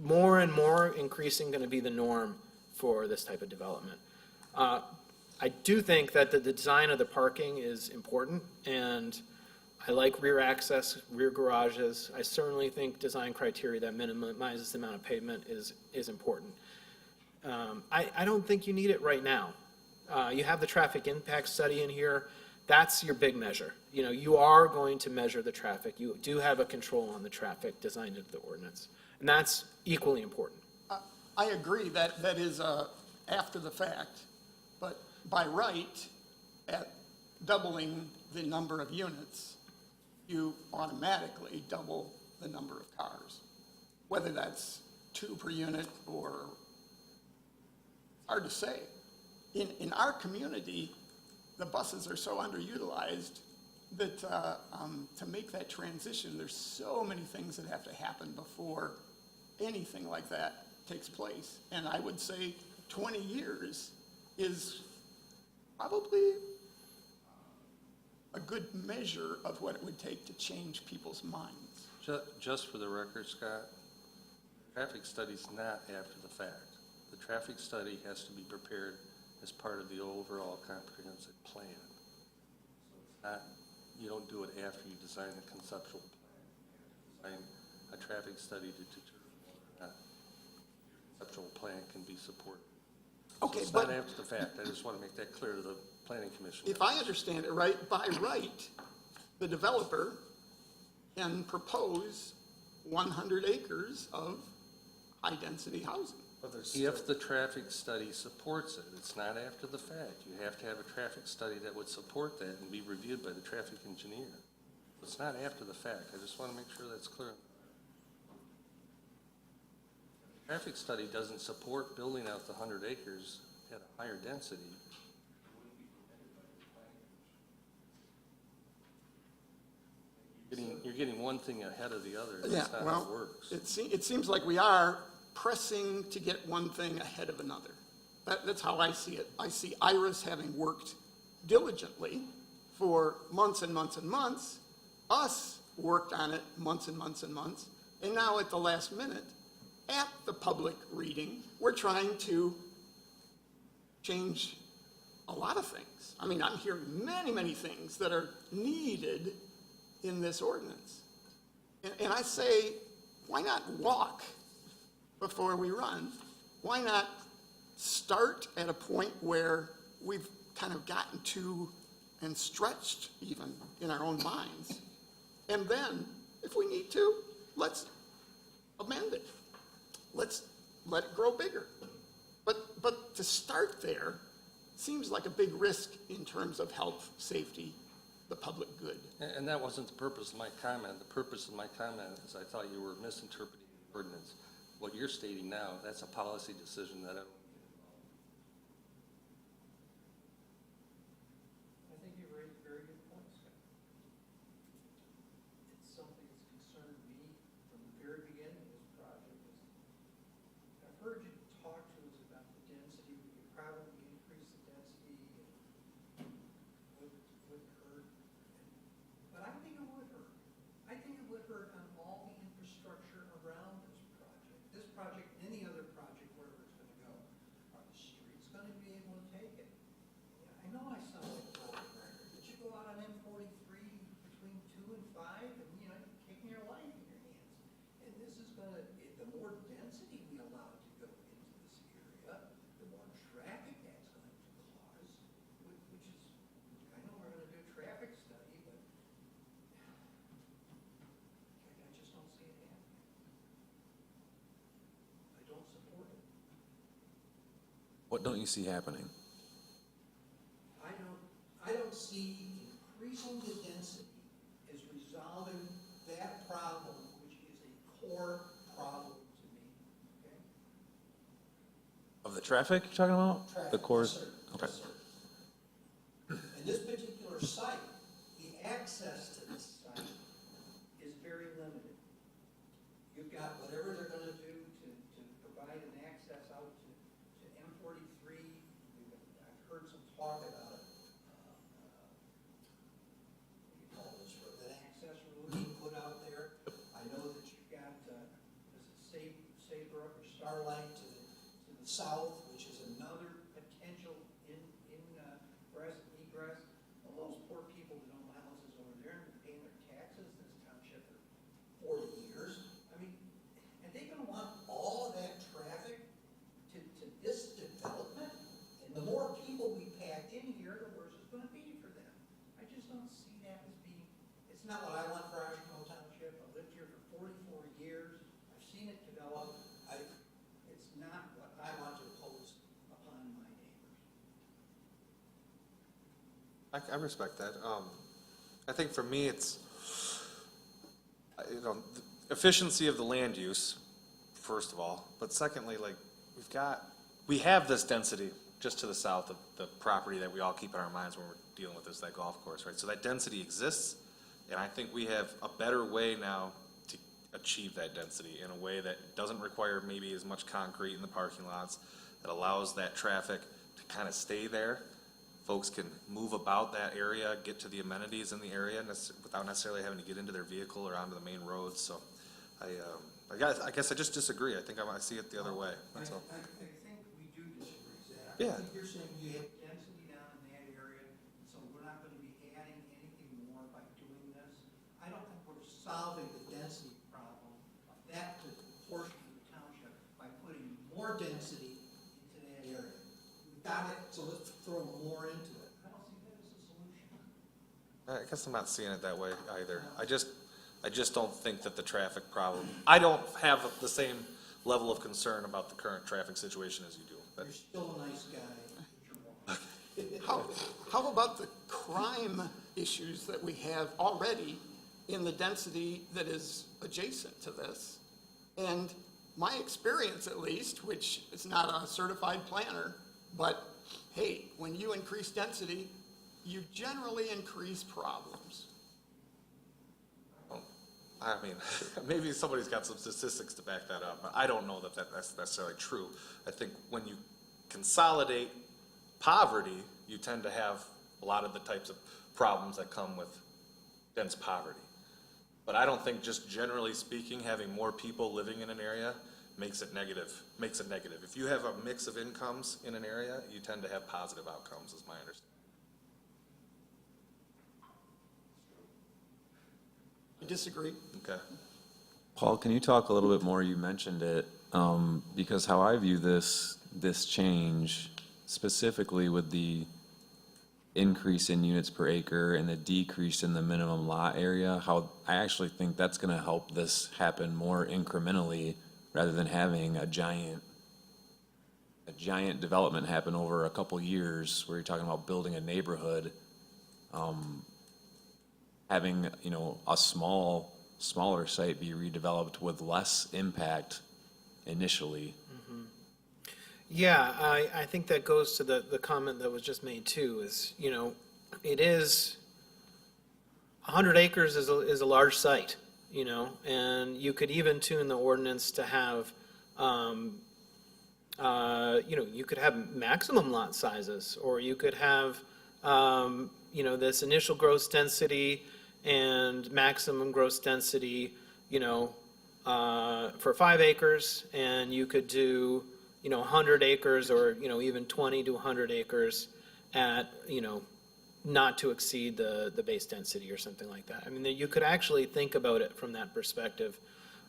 more and more increasing going to be the norm for this type of development. I do think that the design of the parking is important, and I like rear access, rear garages. I certainly think design criteria that minimizes the amount of pavement is important. I don't think you need it right now. You have the traffic impact study in here. That's your big measure. You are going to measure the traffic. You do have a control on the traffic designed into the ordinance, and that's equally important. I agree that is after the fact, but by right, at doubling the number of units, you automatically double the number of cars. Whether that's 2 per unit or hard to say. In our community, the buses are so underutilized that to make that transition, there's so many things that have to happen before anything like that takes place. And I would say 20 years is probably a good measure of what it would take to change people's minds. Just for the record, Scott, traffic study's not after the fact. The traffic study has to be prepared as part of the overall comprehensive plan. So it's not, you don't do it after you design the conceptual plan. You design a traffic study to determine whether or not your conceptual plan can be supported. Okay, so it's but not after the fact. I just want to make that clear to the planning commission. if I understand it right, by right, the developer can propose 100 acres of high-density housing. If the traffic study supports it, it's not after the fact. You have to have a traffic study that would support that and be reviewed by the traffic engineer. It's not after the fact. I just want to make sure that's clear. Traffic study doesn't support building out the 100 acres at a higher density. You're getting one thing ahead of the other. Yeah, That's not how well, it works. it seems like we are pressing to get one thing ahead of another. That's how I see it. I see Iris having worked diligently for months and months and months. Us worked on it months and months and months. And now at the last minute, at the public reading, we're trying to change a lot of things. I mean, I'm hearing many, many things that are needed in this ordinance. And I say, why not walk before we run? Why not start at a point where we've kind of gotten to and stretched even in our own minds? And then, if we need to, let's amend it. Let's let it grow bigger. But to start there seems like a big risk in terms of health, safety, the public good. And that wasn't the purpose of my comment. The purpose of my comment is I thought you were misinterpreting the ordinance. What you're stating now, that's a policy decision that I don't. I think you raised a very good point, Scott. It's something that's concerned me from the very beginning of this project. I've heard you talk to us about the density, we could probably increase the density and wouldn't hurt. But I think it would hurt. I think it would hurt on all the infrastructure around this project. This project, any other project, wherever it's gonna go, are the streets gonna be able to take it? I know I sound like a broken record, but you go out on M43 between 2 and 5, and, you know, you're kicking your life in your hands. And this is gonna, the more density we allow to go into this area, the more traffic that's going to cause, which is, I know we're gonna do a traffic study, but I just don't see it happening. I don't support it. What don't you see happening? I don't see increasing the density as resolving that problem, which is a core problem to me, okay? Of the traffic you're talking about? The Traffic, cores? yes, sir. Okay. Yes, sir. And this particular site, the access to this site is very limited. You've got whatever they're gonna do to provide an access out to M43. I've heard some talk about it. What do you call this, an access road being put out there. I know that you've got, is it Saybrook or Starlight to the south, which is another potential ingress and egress. All those poor people that own houses over there and paying their taxes in this township for 40 years. I mean, and they gonna want all of that traffic to this development? And the more people we pack in here, the worse it's gonna be for them. I just don't see that as being, it's not what I want for Oshtemo Township. I've lived here for 44 years. I've seen it develop. It's not what I want to impose upon my neighbors. I respect that. I think for me, it's, the efficiency of the land use, first of all, but secondly, like, we have this density just to the south of the property that we all keep in our minds when we're dealing with that golf course, right? So that density exists, and I think we have a better way now to achieve that density in a way that doesn't require maybe as much concrete in the parking lots, that allows that traffic to kind of stay there. Folks can move about that area, get to the amenities in the area without necessarily having to get into their vehicle or onto the main roads. So I guess I just disagree. I think I see it the other way. That's all. I think we do disagree, Zach. Yeah. I think you're saying you have density down in that area, so we're not gonna be adding anything more by doing this. I don't think we're solving the density problem of that portion of the township by putting more density into that area. We've got it, so let's throw more into it. I don't see that as a solution. I guess I'm not seeing it that way either. I just don't think that the traffic problem, I don't have the same level of concern about the current traffic situation as you do. But You're still a nice guy, but you're wrong. How about the crime issues that we have already in the density that is adjacent to this? And my experience, at least, which is not a certified planner, but hey, when you increase density, you generally increase problems. I mean, maybe somebody's got some statistics to back that up, but I don't know that that's necessarily true. I think when you consolidate poverty, you tend to have a lot of the types of problems that come with dense poverty. But I don't think just generally speaking, having more people living in an area makes it negative. If you have a mix of incomes in an area, you tend to have positive outcomes, is my understanding. I disagree. Okay. Paul, can you talk a little bit more? You mentioned it, because how I view this change specifically with the increase in units per acre and the decrease in the minimum lot area, how I actually think that's gonna help this happen more incrementally rather than having a giant development happen over a couple years where you're talking about building a neighborhood. Having, you know, a smaller site be redeveloped with less impact initially. Yeah, I think that goes to the comment that was just made too, is, you know, it is, 100 acres is a large site, you know, and you could even tune the ordinance to have, you know, you could have maximum lot sizes, or you could have, you know, this initial gross density and maximum gross density, you know, for 5 acres, and you could do, you know, 100 acres, or, you know, even 20 to 100 acres at, you know, not to exceed the base density or something like that. I mean, you could actually think about it from that perspective.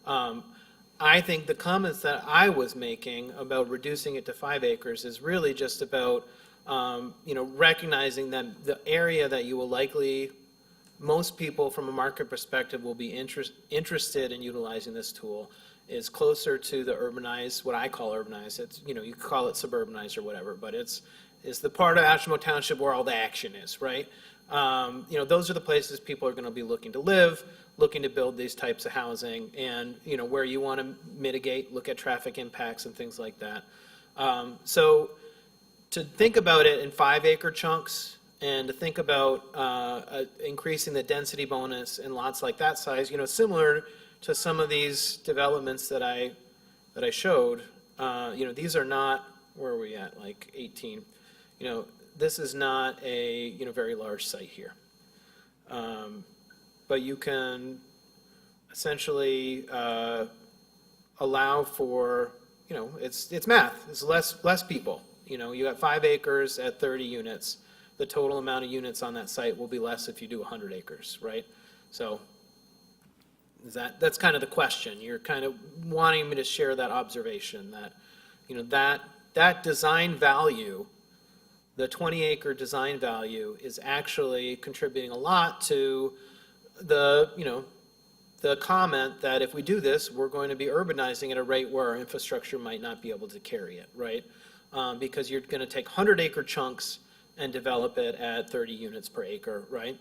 I think the comments that I was making about reducing it to 5 acres is really just about, you know, recognizing that the area that you will likely, most people from a market perspective will be interested in utilizing this tool is closer to the urbanized, what I call urbanized. It's, you know, you could call it suburbanized or whatever, but it's the part of Oshtemo Township where all the action is, right? You know, those are the places people are going to be looking to live, looking to build these types of housing, and, you know, where you want to mitigate, look at traffic impacts and things like that. So to think about it in 5 acre chunks, and to think about increasing the density bonus in lots like that size, you know, similar to some of these developments that I showed, you know, these are not, where are we at, like 18? You know, this is not a, you know, very large site here. But you can essentially allow for, you know, it's math, it's less people. You know, you got 5 acres at 30 units. The total amount of units on that site will be less if you do 100 acres, right? So that's kind of the question. You're kind of wanting me to share that observation that, you know, that design value, the 20-acre design value, is actually contributing a lot to the, you know, the comment that if we do this, we're going to be urbanizing at a rate where our infrastructure might not be able to carry it, right? Because you're going to take 100-acre chunks and develop it at 30 units per acre, right?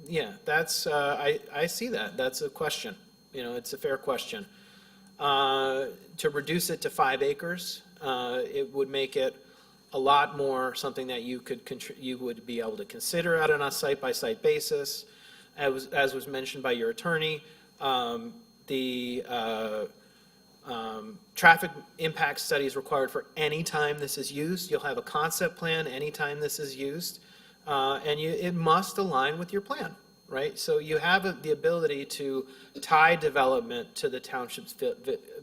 Yeah, that's, I see that. That's a question. You know, it's a fair question. To reduce it to 5 acres, it would make it a lot more something that you would be able to consider on a site-by-site basis. As was mentioned by your attorney, the traffic impact study is required for any time this is used. You'll have a concept plan anytime this is used, and it must align with your plan, right? So you have the ability to tie development to the township's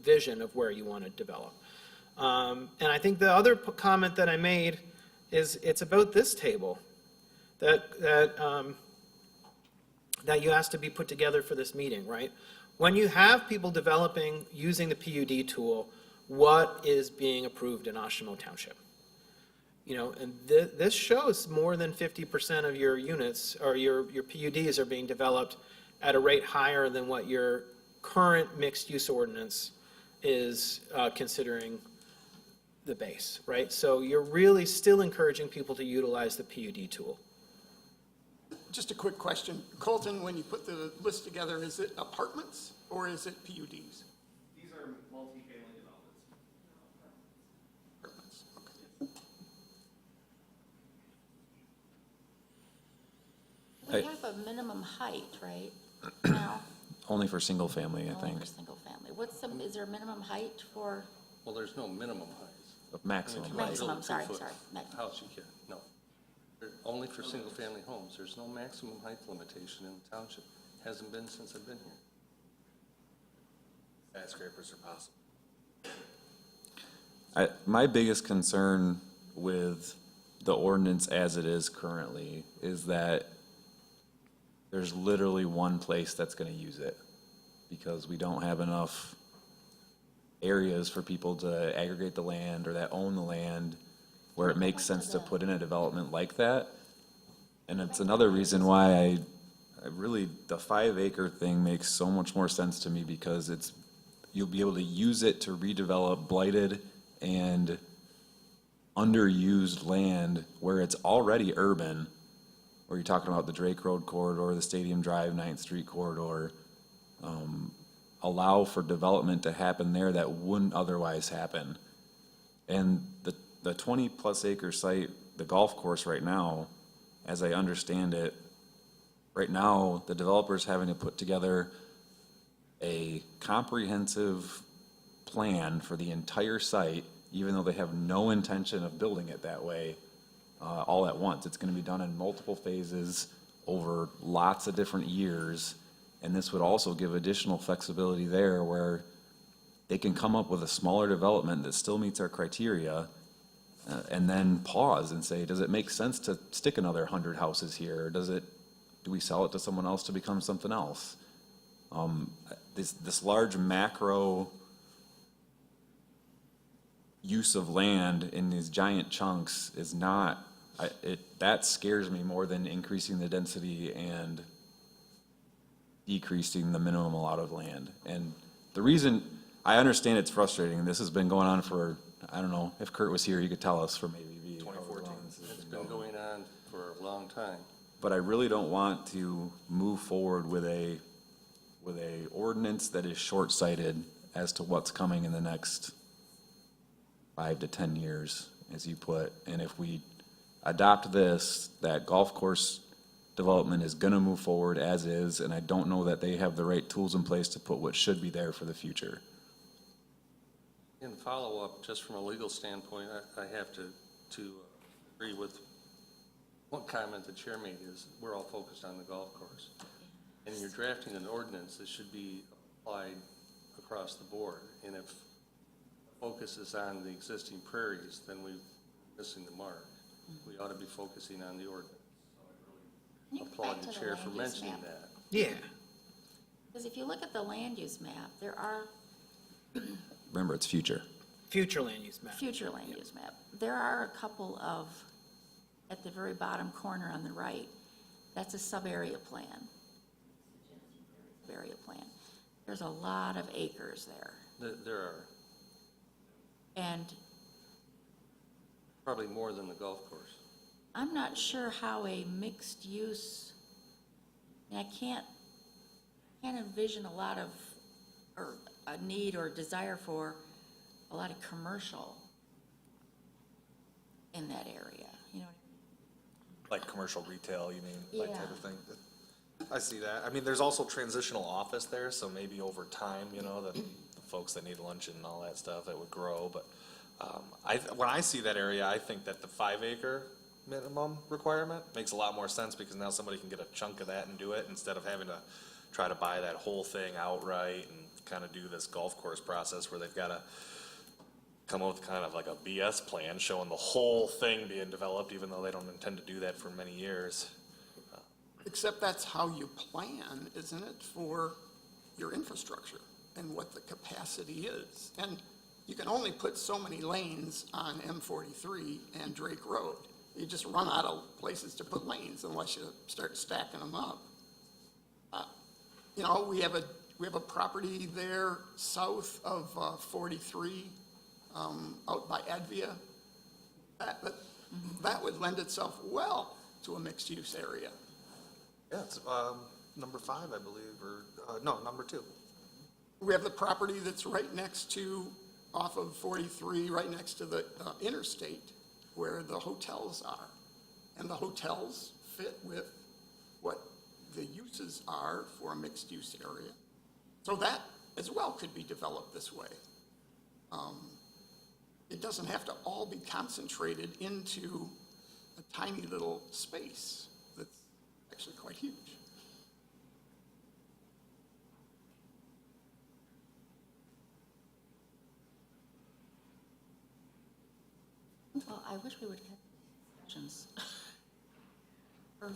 vision of where you want to develop. And I think the other comment that I made is it's about this table that you asked to be put together for this meeting, right? When you have people developing using the PUD tool, what is being approved in Oshtemo Township? You know, and this shows more than 50% of your units or your PUDs are being developed at a rate higher than what your current mixed-use ordinance is considering the base, right? So you're really still encouraging people to utilize the PUD tool. Just a quick question. Colton, when you put the list together, is it apartments or is it PUDs? These are multifamily developments. Apartments, okay. We have a minimum height, right, now? Only for single family, I Only think, for single family. Is there a minimum height for, Well, there's no minimum heights. of maximum. If you wanna height. build a Maximum, sorry, 2-foot sorry. House, you can, no. Only for single-family homes. There's no maximum height limitation in the township. Hasn't been since I've been here. Skyscrapers are possible. My biggest concern with the ordinance as it is currently is that there's literally one place that's gonna use it, because we don't have enough areas for people to aggregate the land or that own the land where it makes sense to put in a development like that. And it's another reason why I really, the 5 acre thing makes so much more sense to me, because you'll be able to use it to redevelop blighted and underused land where it's already urban, where you're talking about the Drake Road corridor, the Stadium Drive, 9th Street corridor, allow for development to happen there that wouldn't otherwise happen. And the 20-plus acre site, the golf course right now, as I understand it, right now, the developer's having to put together a comprehensive plan for the entire site, even though they have no intention of building it that way, all at once. It's gonna be done in multiple phases over lots of different years. And this would also give additional flexibility there, where they can come up with a smaller development that still meets our criteria, and then pause and say, does it make sense to stick another 100 houses here? Or do we sell it to someone else to become something else? This large macro use of land in these giant chunks is not, that scares me more than increasing the density and decreasing the minimum allowed of land. And the reason, I understand it's frustrating, and this has been going on for, I don't know, if Kurt was here, he could tell us for maybe 2014. It's been going on for a long time. But I really don't want to move forward with a ordinance that is short-sighted as to what's coming in the next 5 to 10 years, as you put. And if we adopt this, that golf course development is gonna move forward as is, and I don't know that they have the right tools in place to put what should be there for the future. In follow-up, just from a legal standpoint, I have to agree with one comment the chair made, is we're all focused on the golf course. And you're drafting an ordinance that should be applied across the board. And if the focus is on the existing prairies, then we're missing the mark. We ought to be focusing on the ordinance. Can you go Applaud back the to chair land for use mentioning map? that. Yeah. Because if you look at the land use map, there are Remember, it's future. Future land use map. future land use map. There are a couple of, at the very bottom corner on the right, that's a sub-area plan. Area plan. There's a lot of acres there. There are And probably more than the golf course. I'm not sure how a mixed use, I can't envision a lot of, or a need or desire for a lot of commercial in that area, you know what Like commercial retail, you mean, that type Yeah. of thing? I see that. I mean, there's also transitional office there, so maybe over time, you know, the folks that need lunch and all that stuff, that would grow. But when I see that area, I think that the 5 acre minimum requirement makes a lot more sense, because now somebody can get a chunk of that and do it, instead of having to try to buy that whole thing outright and kind of do this golf course process where they've got to come up with kind of like a BS plan showing the whole thing being developed, even though they don't intend to do that for many years. Except that's how you plan, isn't it, for your infrastructure and what the capacity is. And you can only put so many lanes on M43 and Drake Road. You just run out of places to put lanes unless you start stacking them up. You know, we have a property there south of 43, out by Advia. That would lend itself well to a mixed-use area. Yeah, it's number 5, I believe, or no, number 2. We have the property that's right next to, off of 43, right next to the interstate where the hotels are. And the hotels fit with what the uses are for a mixed-use area. So that as well could be developed this way. It doesn't have to all be concentrated into a tiny little space that's actually quite huge. Well, I wish we would have discussions earlier.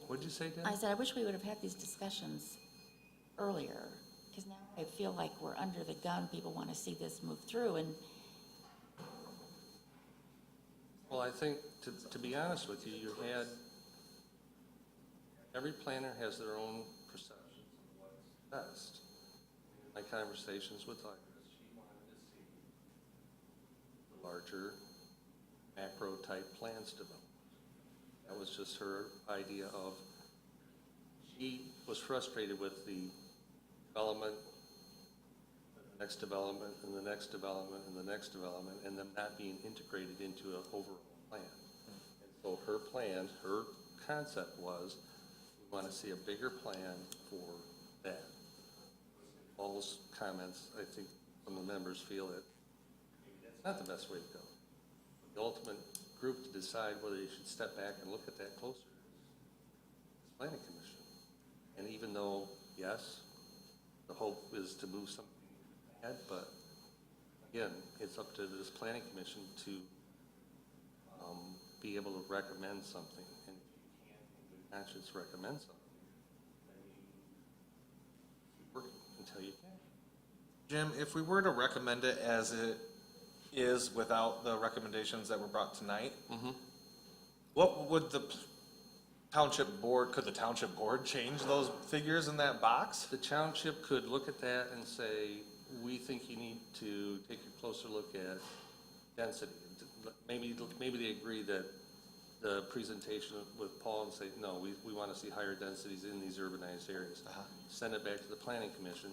What'd you say, I Dan? said, I wish we would have had these discussions earlier, because now I feel like we're under the gun. People want to see this move through, and Well, I think, to be honest with you, you had, every planner has their own perceptions of what's best. In my conversations with Iris, she wanted to see the larger macro-type plans developed. That was just her idea of, she was frustrated with the development, the next development, and the next development, and the next development, and them not being integrated into an overall plan. And so her plan, her concept was, we want to see a bigger plan for that. Paul's comments, I think some of the members feel that maybe that's not the best way to go. The ultimate group to decide whether you should step back and look at that closer is planning commission. And even though, yes, the hope is to move something ahead, but again, it's up to this planning commission to be able to recommend something. And if you can't, in good conscience, recommend something, then you keep working until you can. Jim, if we were to recommend it as it is without the recommendations that were brought tonight, what would the township board, could the township board change those figures in that box? The township could look at that and say, we think you need to take a closer look at density. Maybe they agree that the presentation with Paul and say, no, we want to see higher densities in these urbanized areas. Send it back to the planning commission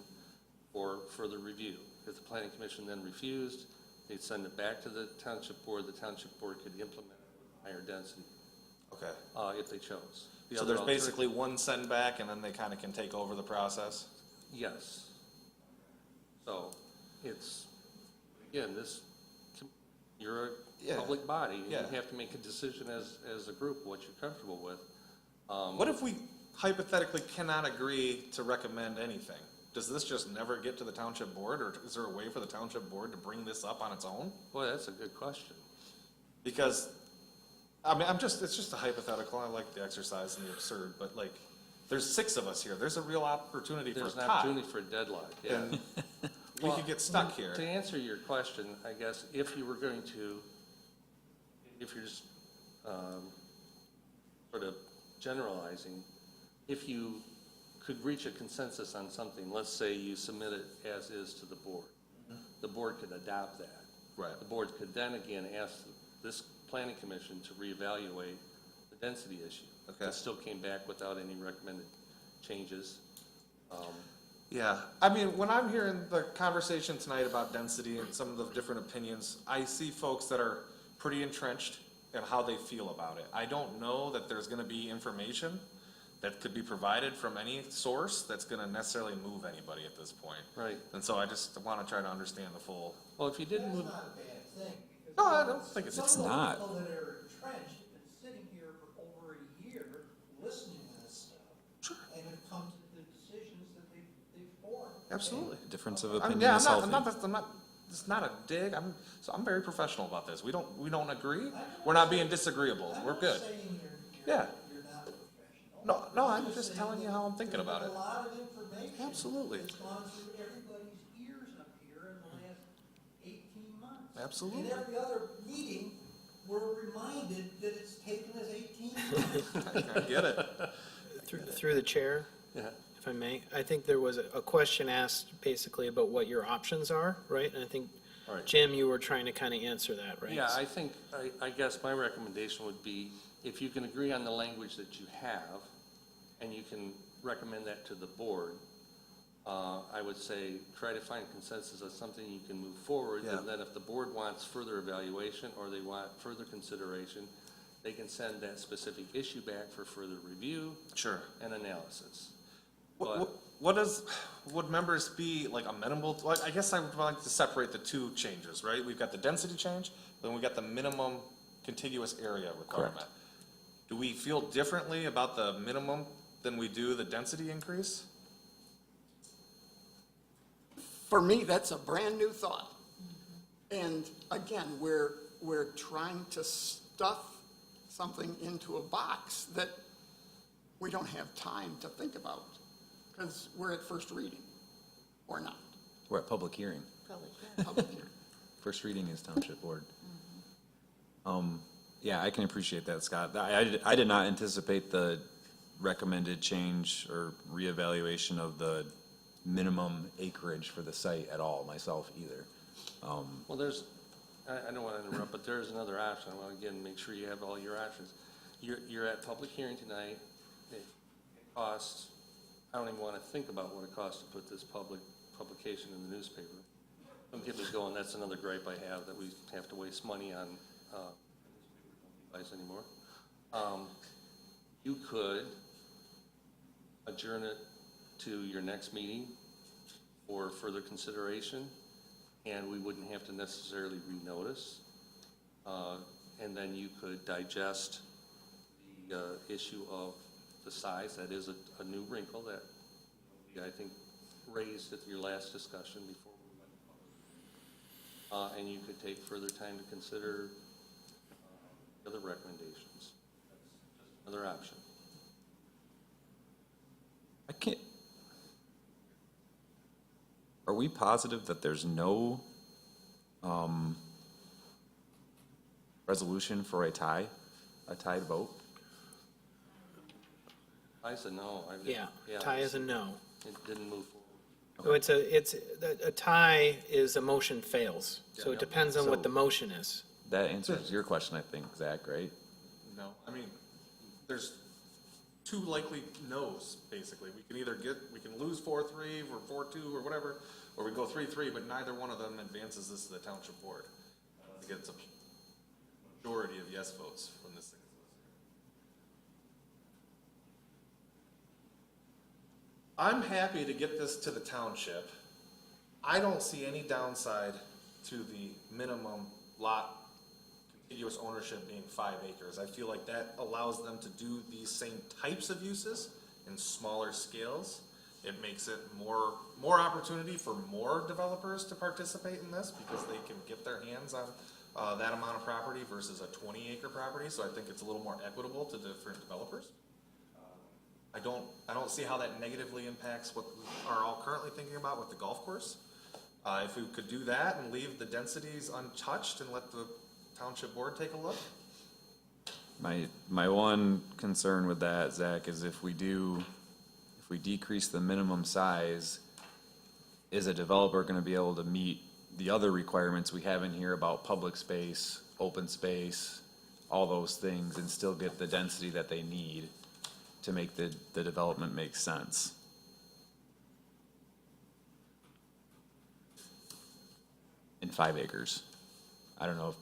for further review. If the planning commission then refused, they'd send it back to the township board could implement it with higher density. Okay. If they chose. The So other there's basically one send back and then they kind of can take over the process? Yes. So, it's, again, you're a Yeah. public body, and Yeah. you have to make a decision as a group what you're comfortable with. What if we hypothetically cannot agree to recommend anything? Does this just never get to the township board, or is there a way for the township board to bring this up on its own? Boy, that's a good question. Because, I mean, it's just a hypothetical, I like the exercise and the absurd, but like, there's 6 of us here, there's a real opportunity for a There's an tie. opportunity for a deadlock, yeah. And we could get stuck here. To answer your question, I guess, if you were going to, if you're just sort of generalizing, if you could reach a consensus on something, let's say you submit it as is to the board, the board could adopt that. Right. The board could then again ask this planning commission to reevaluate the density issue. Okay. It still came back without any recommended changes. Yeah, I mean, when I'm hearing the conversation tonight about density and some of the different opinions, I see folks that are pretty entrenched in how they feel about it. I don't know that there's gonna be information that could be provided from any source that's gonna necessarily move anybody at this point. Right. And so I just wanna try to understand the full. Well, if you didn't That's move, not a bad thing. because No, I don't think it's some of the not. people that are entrenched have been sitting here for over a year, listening to this stuff. And have come to the decisions that they've formed. Absolutely. Difference of I mean, opinion yeah, is healthy. it's not a dig, I'm very professional about this. We don't agree, we're not being disagreeable, we're good. I'm not saying Yeah. you're not professional. No, I'm just saying telling you how I'm thinking about there's it. a lot of information. Absolutely. That's gone through everybody's ears up here in the last 18 months. Absolutely. In every other meeting, we're reminded that it's taken us 18 months. I get it. Through the chair, yeah, if I may, I think there was a question asked basically about what your options are, right? And I think, Right. Jim, you were trying to kind of answer that, right? yeah, I think, I guess my recommendation would be, if you can agree on the language that you have, and you can recommend that to the board, I would say, try to find consensus on something you can move forward, Yeah. and then if the board wants further evaluation, or they want further consideration, they can send that specific issue back for further review Sure. and analysis. Would members be like amenable to, I guess I would like to separate the two changes, right? We've got the density change, then we've got the minimum contiguous area requirement. Do we feel differently about the minimum than we do the density increase? For me, that's a brand-new thought. And again, we're trying to stuff something into a box that we don't have time to think about, because we're at first reading, or not, We're at public hearing. Probably, yeah. public hearing. First reading is Township Board. Yeah, I can appreciate that, Scott. I did not anticipate the recommended change or reevaluation of the minimum acreage for the site at all myself either. Well, there's, I don't want to interrupt, but there's another option. I want to, again, make sure you have all your options. You're at public hearing tonight. It costs, I don't even want to think about what it costs to put this publication in the newspaper. Don't get me going, that's another gripe I have, that we have to waste money on, anymore. You could adjourn it to your next meeting for further consideration, and we wouldn't have to necessarily renotice. And then you could digest the issue of the size. That is a new wrinkle that I think raised at your last discussion before we went public. And you could take further time to consider other recommendations. That's just another option. I can't. Are we positive that there's no resolution for a tied vote? I said no. Yeah, tie is a no. It didn't move So forward. a tie is a motion fails, so it depends on what So- the motion is. That answers your question, I think, Zach, right? No, I mean, there's two likely no's, basically. We can lose 4-3 or 4-2 or whatever, or we go 3-3, but neither one of them advances this to the township board. It gets a majority of yes votes from this thing. I'm happy to get this to the township. I don't see any downside to the minimum lot contiguous ownership being 5 acres. I feel like that allows them to do these same types of uses in smaller scales. It makes it more opportunity for more developers to participate in this because they can get their hands on that amount of property versus a 20-acre property. So I think it's a little more equitable to different developers. I don't see how that negatively impacts what we are all currently thinking about with the golf course. If we could do that and leave the densities untouched and let the township board take a look. My one concern with that, Zach, is if we decrease the minimum size, is a developer gonna be able to meet the other requirements we have in here about public space, open space, all those things, and still get the density that they need to make the development make sense? In 5 acres. I don't know if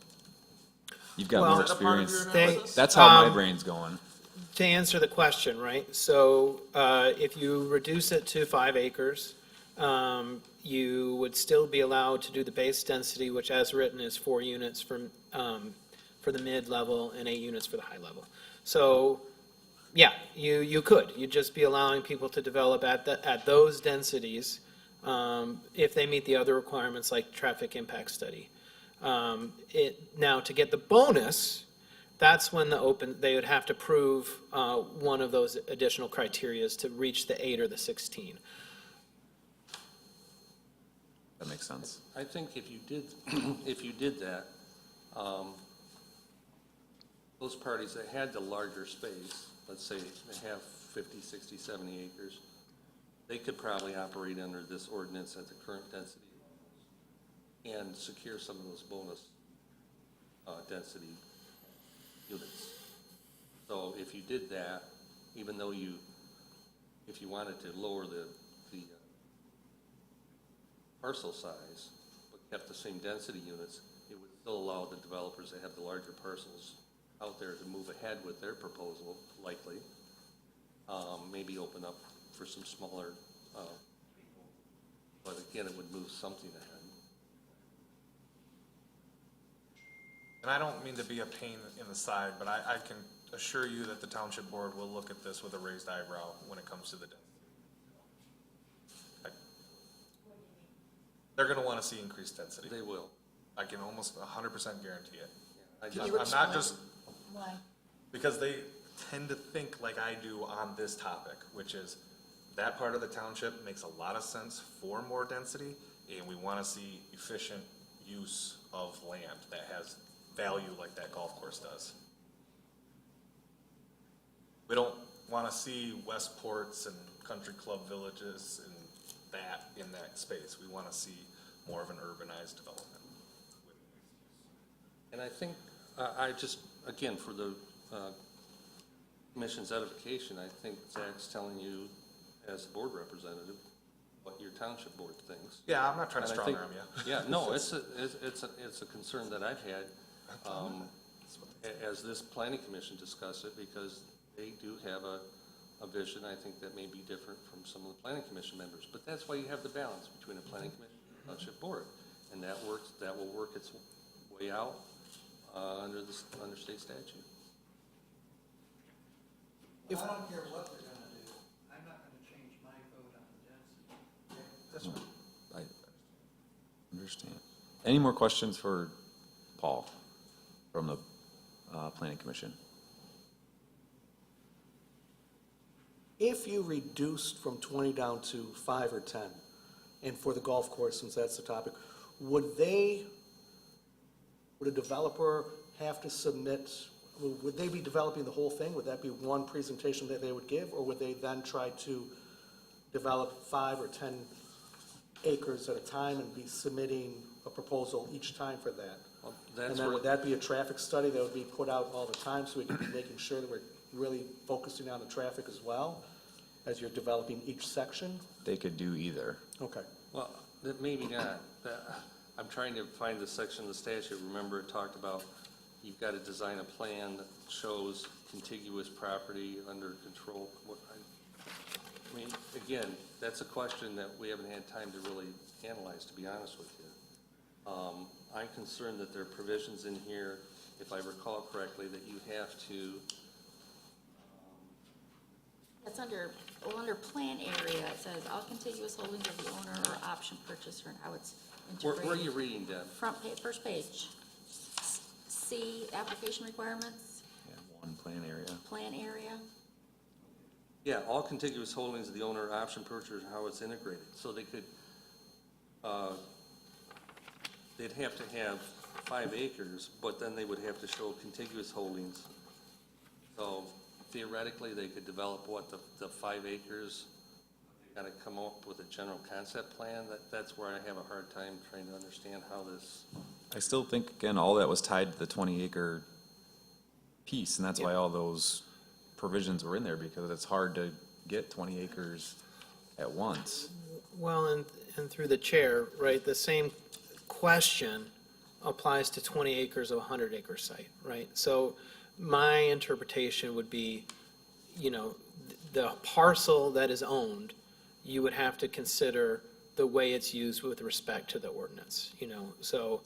you've got Well, more Is that a part of experience. your They- analysis? That's how my brain's going. To answer the question, right, so if you reduce it to 5 acres, you would still be allowed to do the base density, which as written is 4 units for the mid-level and 8 units for the high level. So, yeah, you could. You'd just be allowing people to develop at those densities if they meet the other requirements like traffic impact study. Now, to get the bonus, that's when they would have to prove one of those additional criterias to reach the 8 or the 16. That makes sense. I think if you did that, those parties that had the larger space, let's say they have 50, 60, 70 acres, they could probably operate under this ordinance at the current density and secure some of those bonus density units. So if you did that, even though if you wanted to lower the parcel size, but kept the same density units, it would still allow the developers that have the larger parcels out there to move ahead with their proposal, likely. Maybe open up for some smaller people. But again, it would move something ahead. And I don't mean to be a pain in the side, but I can assure you that the township board will look at this with a raised eyebrow when it comes to the density. They're gonna wanna see increased density. They will. I can almost 100% guarantee it. I Can just- you I'm not just, Why? because tend to think like I do on this topic, which is that part of the township makes a lot of sense for more density, and we want to see efficient use of land that has value like that golf course does. We don't want to see Westports and country club villages and that in that space. We want to see more of an urbanized development. And I think, I just, again, for the commission's edification, I think Zach's telling you, as a board representative, what your township board thinks. Yeah, I'm not trying to And I strong think- arm you. Yeah, no, it's a concern that I've had, as this planning commission discussed it, because they do have a vision, I think, that may be different from some of the planning commission members. But that's why you have the balance between a planning commission and a township board. And that will work its way out, under state statute. I don't care what they're gonna do, I'm not gonna change my vote on the density. That's right. I understand. Any more questions for Paul from the planning commission? If you reduced from 20 down to 5 or 10, and for the golf course, since that's the topic, would a developer have to submit, would they be developing the whole thing? Would that be one presentation that they would give, or would they then try to develop 5 or 10 acres at a time and be submitting a proposal each time for that? Well, And that's then where, would that be a traffic study that would be put out all the time, so we could be making sure that we're really focusing on the traffic as well, as you're developing each section? They could do either. Okay. well, maybe not. I'm trying to find the section of the statute. Remember, it talked about you've got to design a plan that shows contiguous property under control. I mean, again, that's a question that we haven't had time to really analyze, to be honest with you. I'm concerned that there are provisions in here, if I recall correctly, that you have to, It's under plan area, it says all contiguous holdings of the owner or option purchaser and how it's where are integrated. you reading, Deb? First page. C, application requirements, Yeah, one plan area. plan area. Yeah, all contiguous holdings of the owner, option purchaser, and how it's integrated. So they could, they'd have to have 5 acres, but then they would have to show contiguous holdings. So theoretically, they could develop the 5 acres. They gotta come up with a general concept plan. That's where I have a hard time trying to understand how this. I still think, again, all that was tied to the 20-acre piece, and that's why all those provisions were in there, because it's hard to get 20 acres at once. Well, and through the chair, right, the same question applies to 20 acres of a 100-acre site, right? So my interpretation would be, the parcel that is owned, you would have to consider the way it's used with respect to the ordinance, So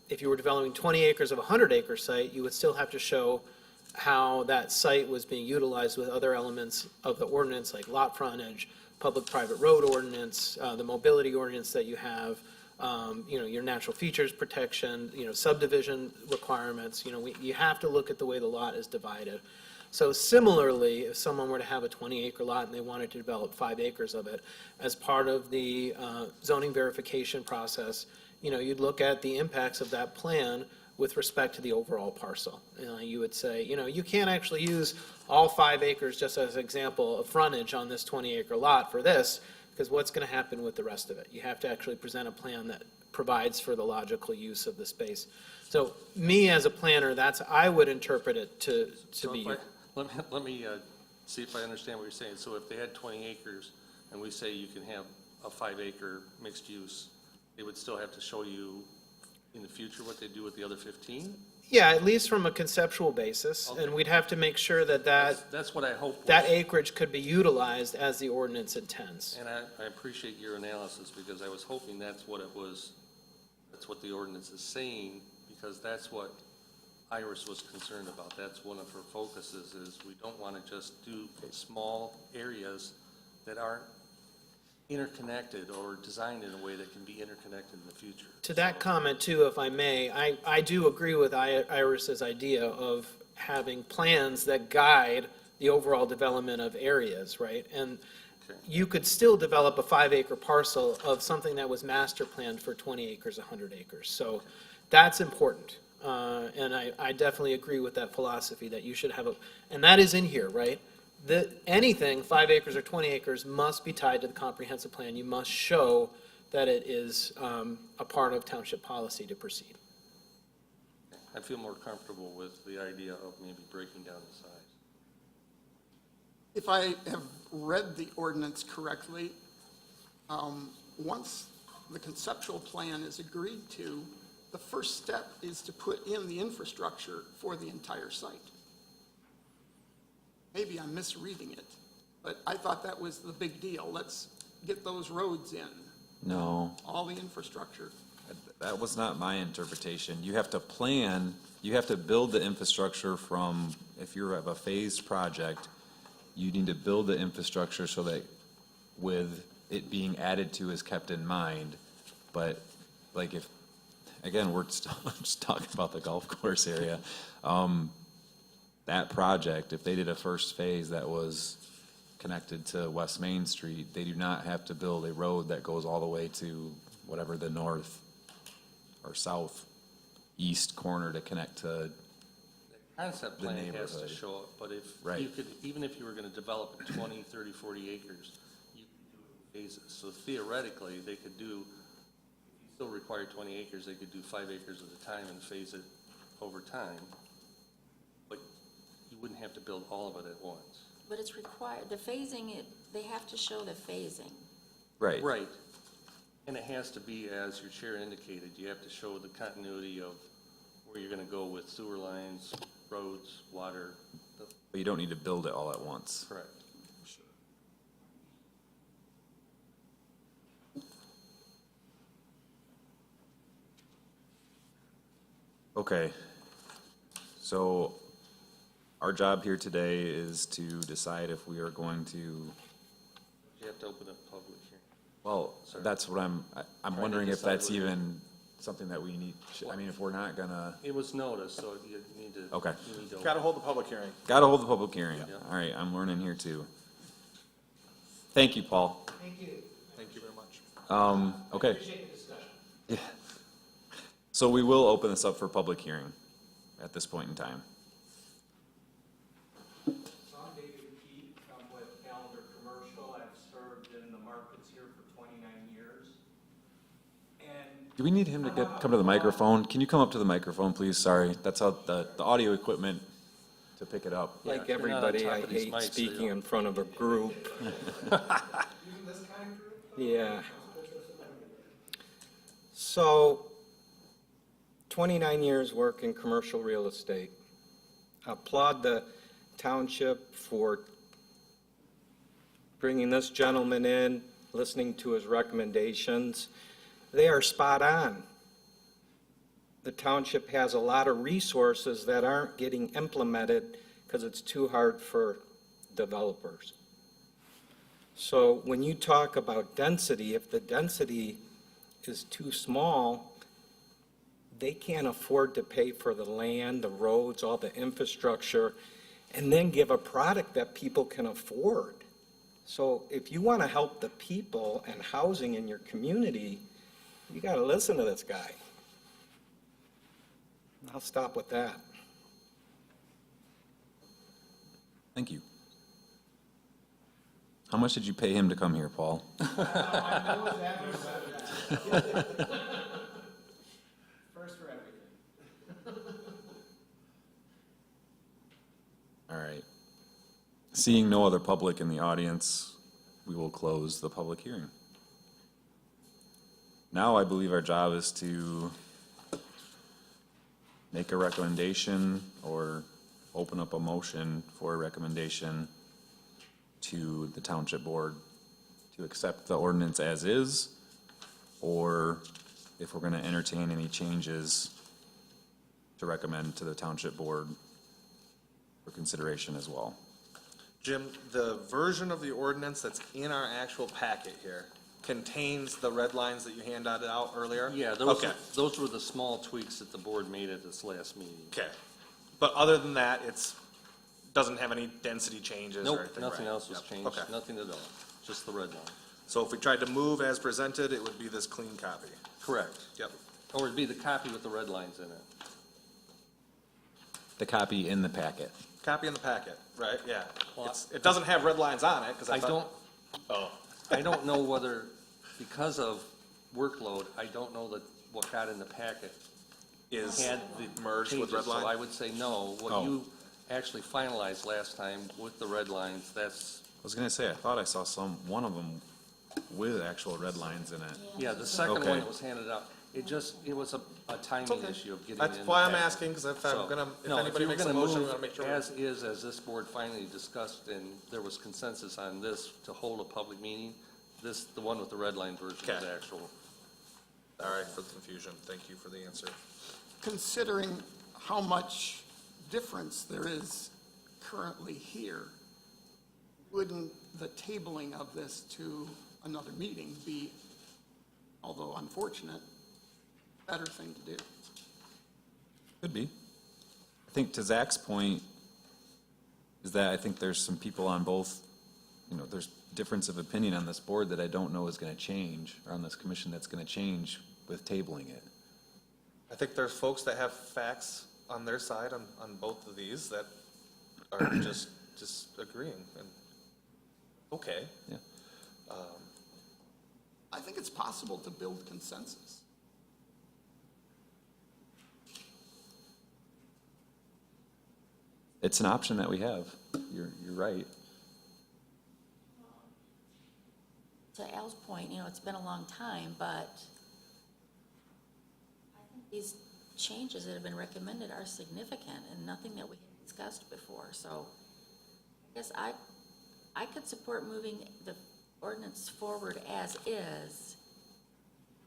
if you were developing 20 acres of a 100-acre site, you would still have to show how that site was being utilized with other elements of the ordinance, like lot frontage, public-private road ordinance, the mobility ordinance that you have, your natural features protection, subdivision requirements. You have to look at the way the lot is divided. So similarly, if someone were to have a 20-acre lot and they wanted to develop 5 acres of it, as part of the zoning verification process, you'd look at the impacts of that plan with respect to the overall parcel. You would say, you can't actually use all 5 acres just as an example of frontage on this 20-acre lot for this, because what's going to happen with the rest of it? You have to actually present a plan that provides for the logical use of the space. So me as a planner, I would interpret it to be. Let me see if I understand what you're saying. So if they had 20 acres and we say you can have a 5-acre mixed use, they would still have to show you in the future what they do with the other 15? Yeah, at least from a conceptual basis, Okay. and we'd have to make sure that That's what I hope. that acreage could be utilized as the ordinance intends. And I appreciate your analysis, because I was hoping that's what it was, that's what the ordinance is saying, because that's what Iris was concerned about. That's one of her focuses, is we don't want to just do small areas that aren't interconnected or designed in a way that can be interconnected in the future. To that comment too, if I may, I do agree with Iris's idea of having plans that guide the overall development of areas, right? And you could still develop a 5-acre parcel of something that was master planned for 20 acres, 100 acres. So that's important. And I definitely agree with that philosophy that you should have and that is in here, right? Anything 5 acres or 20 acres must be tied to the comprehensive plan. You must show that it is a part of township policy to proceed. I feel more comfortable with the idea of maybe breaking down the size. If I have read the ordinance correctly, once the conceptual plan is agreed to, the first step is to put in the infrastructure for the entire site. Maybe I'm misreading it, but I thought that was the big deal. Let's get those roads in, No, all the infrastructure. that was not my interpretation. You have to plan, you have to build the infrastructure from, if you have a phased project, you need to build the infrastructure so that with it being added to is kept in mind. But like if, again, we're still just talking about the golf course area. That project, if they did a first phase that was connected to West Main Street, they do not have to build a road that goes all the way to whatever the north or south east corner to connect to. Concept The plan has to neighborhood. show it, but if Right. you could, even if you were gonna develop 20, 30, 40 acres, you could do it in phases. So theoretically, they could do, if you still require 20 acres, they could do 5 acres at a time and phase it over time. But you wouldn't have to build all of it at once. But it's required, the phasing, they have to show the phasing. Right. Right. And it has to be, as your chair indicated, you have to show the continuity of where you're gonna go with sewer lines, roads, water. But you don't need to build it all at once. Correct. Okay. So our job here today is to decide if we are going to, You have to open a public hearing. well, Sorry. that's what I'm to wondering if decide that's whether- even something that we need, I mean, if we're not gonna, It was noticed, so you need to. Okay. You need to Gotta hold the public hearing. gotta hold the public hearing. Yeah. All right, I'm learning here too. Thank you, Paul. Thank you. Thank you very much. Okay. Appreciate the discussion. Yeah. So we will open this up for public hearing at this point in time. So I'm David Keith, I'm with Calendar Commercial, I've served in the markets here for 29 years. And Do we need him to come to the microphone? Can you come up to the microphone, please? Sorry, that's how the audio equipment to pick it up. Yeah, Like you're not on everybody, top I of these hate mics, so you speaking don't- in front of a group. Yeah. So, 29 years work in commercial real estate. I applaud the township for bringing this gentleman in, listening to his recommendations. They are spot on. The township has a lot of resources that aren't getting implemented because it's too hard for developers. So when you talk about density, if the density is too small, they can't afford to pay for the land, the roads, all the infrastructure, and then give a product that people can afford. So if you want to help the people and housing in your community, you got to listen to this guy. I'll stop with that. Thank you. How much did you pay him to come here, Paul? First for everything. All right. Seeing no other public in the audience, we will close the public hearing. Now I believe our job is to make a recommendation or open up a motion for a recommendation to the township board to accept the ordinance as is, or if we're going to entertain any changes to recommend to the township board for consideration as well. Jim, the version of the ordinance that's in our actual packet here contains the red lines that you handed out earlier? Yeah, those, Okay, those were the small tweaks that the board made at this last meeting. okay. But other than that, doesn't have any density changes or Nope, anything, nothing right? else was Yep. changed, Okay. nothing at all, just the red line. So if we tried to move as presented, it would be this clean copy. Correct. Yep. Or it'd be the copy with the red lines in it. The copy in the packet. Copy in the packet, right? Yeah. Well, It doesn't have red lines on it, because I don't, Oh. I don't know whether, because of workload, I don't know that what got in the packet Is had the merged with changes, red line? so I would say no. Oh. What you actually finalized last time with the red lines, that's, I was gonna say, I thought I saw one of them with actual red lines in it. yeah, the second Okay. one that was handed out, it was a timing issue of getting it in the That's why I'm packet. asking, because if So, if no, anybody you're makes a gonna motion, we move want to make sure. As is, as this board finally discussed, and there was consensus on this to hold a public meeting, the one with the red line version is Okay. actual. Sorry for the confusion. Thank you for the answer. Considering how much difference there is currently here, wouldn't the tabling of this to another meeting be, although unfortunate, better thing to do? Could be. I think to Zach's point is that I think there's some people on both, there's difference of opinion on this board that I don't know is gonna change, or on this commission that's gonna change with tabling it. I think there's folks that have facts on their side on both of these that are just agreeing, and, okay. Yeah. I think it's possible to build consensus. It's an option that we have. You're right. To Al's point, it's been a long time, but I think these changes that have been recommended are significant and nothing that we had discussed before. So I guess I could support moving the ordinance forward as is,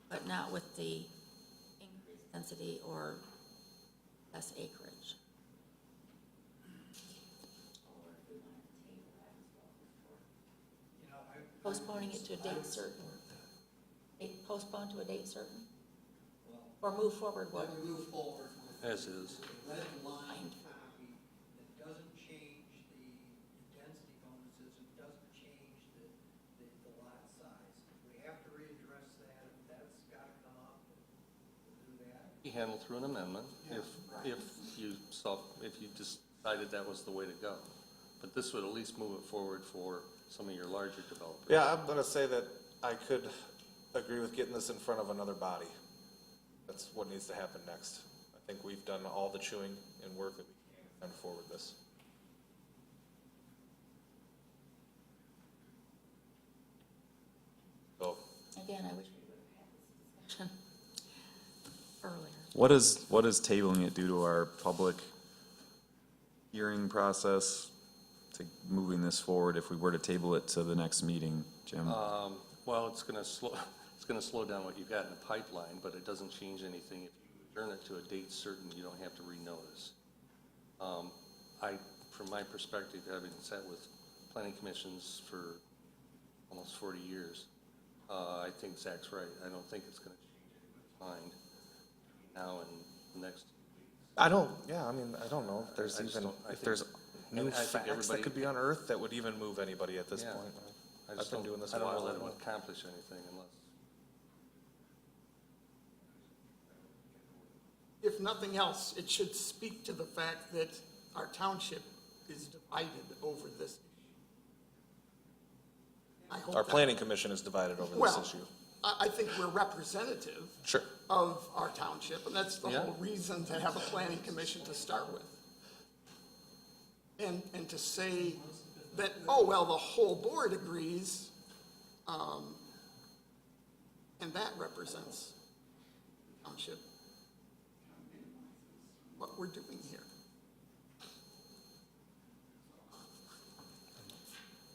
but not with the increased density or less acreage. You know, Postponing it to a date certain. Postpone to a date certain? Or move forward what? Let me move forward with As is. the red line copy that doesn't change the density bonuses, it doesn't change the lot size. We have to readdress that, that's gotta come up, we'll do that. Be handled through an amendment if you decided that was the way to go. But this would at least move it forward for some of your larger developers. Yeah, I'm gonna say that I could agree with getting this in front of another body. That's what needs to happen next. I think we've done all the chewing and work that we can to forward this. So, Again, I wish we would have had this discussion earlier. What does tabling it do to our public hearing process to moving this forward if we were to table it to the next meeting, Jim? Well, it's gonna slow down what you've got in the pipeline, but it doesn't change anything. If you adjourn it to a date certain, you don't have to renotice. From my perspective, having sat with planning commissions for almost 40 years, I think Zach's right. I don't think it's gonna change anybody's mind now and the next 2 weeks. I don't know if there's I just even, don't- I if think- there's and new I think facts that everybody- could be unearthed that would even move anybody at this Yeah. point. I I've just been don't- doing this I a don't know while. that it would accomplish anything unless. If nothing else, it should speak to the fact that our township is divided over this issue. I hope Our that- planning commission is divided over this Well, issue. I think we're representative Sure. of our township, and that's the Yeah. whole reason to have a planning commission to start with. And to say that, oh, well, the whole board agrees, and that represents the township, what we're doing here.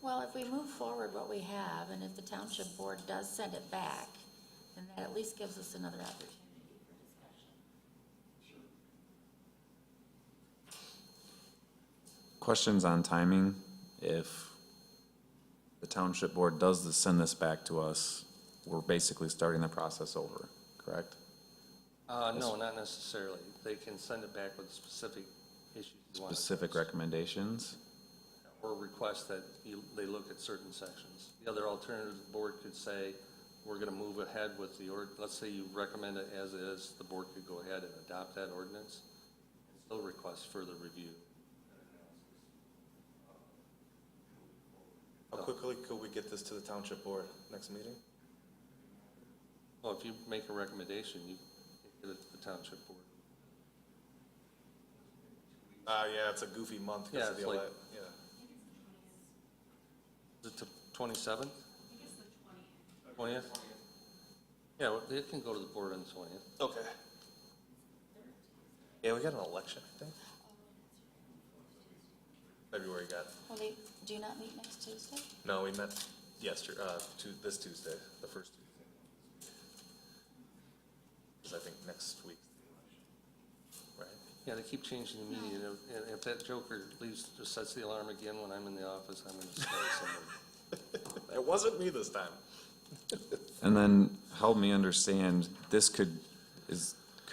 Well, if we move forward what we have, and if the township board does send it back, then that at least gives us another opportunity for discussion. Questions on timing? If the township board does send this back to us, we're basically starting the process over, correct? No, not necessarily. They can send it back with specific issues you want to Specific address. recommendations? Or request that they look at certain sections. The other alternative, the board could say, we're gonna move ahead with let's say you recommend it as is, the board could go ahead and adopt that ordinance, and still request further review. How quickly could we get this to the township board next meeting? Well, if you make a recommendation, you can get it to the township board. Yeah, it's a goofy month. 'cause Yeah, of the it's like- ele- yeah. Is it the 27th? 20th? Yeah, well, it can go to the board on the 20th. Okay. Yeah, we got an election, I think. February got, Well, do you not meet next Tuesday? no, we met yesterday, this Tuesday, the first Tuesday. Because I think next week, right? Yeah, they keep changing the meeting, and if that joker leaves, just sets the alarm again when I'm in the office, I'm gonna start somebody. It wasn't me this time. And then help me understand, could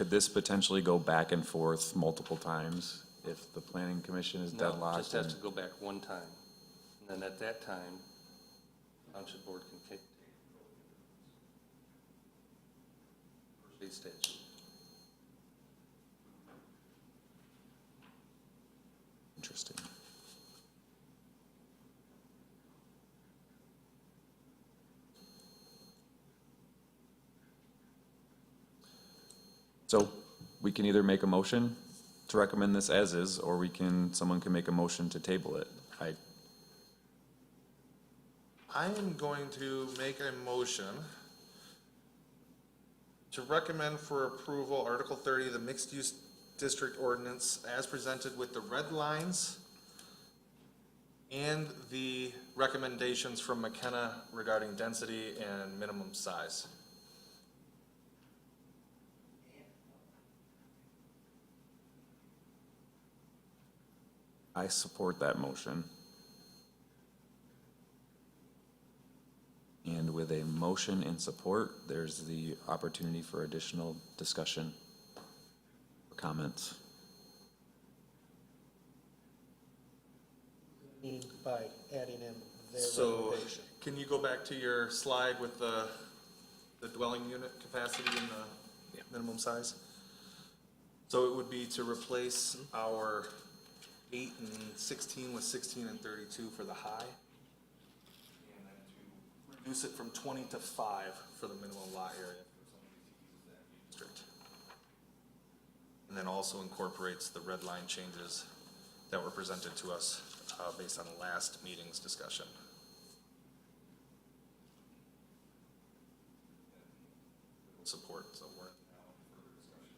this potentially go back and forth multiple times if the planning commission is No, deadlocked? just has and- to go back one time. And then at that time, township board can take state statute. Interesting. So we can either make a motion to recommend this as is, or someone can make a motion to table it. I am going to make a motion to recommend for approval Article 30, the mixed-use district ordinance as presented with the red lines and the recommendations from McKenna regarding density and minimum size. I support that motion. And with a motion in support, there's the opportunity for additional discussion or comments. Mean by adding in their So, recommendation. can you go back to your slide with the dwelling unit capacity and the minimum size? So it would be to replace our 8 and 16 with 16 and 32 for the high. And then to reduce it from 20 to 5 for the minimum lot area for some of these that district. And then also incorporates the red line changes that were presented to us based on last meeting's discussion. Support, so we're now further discussion.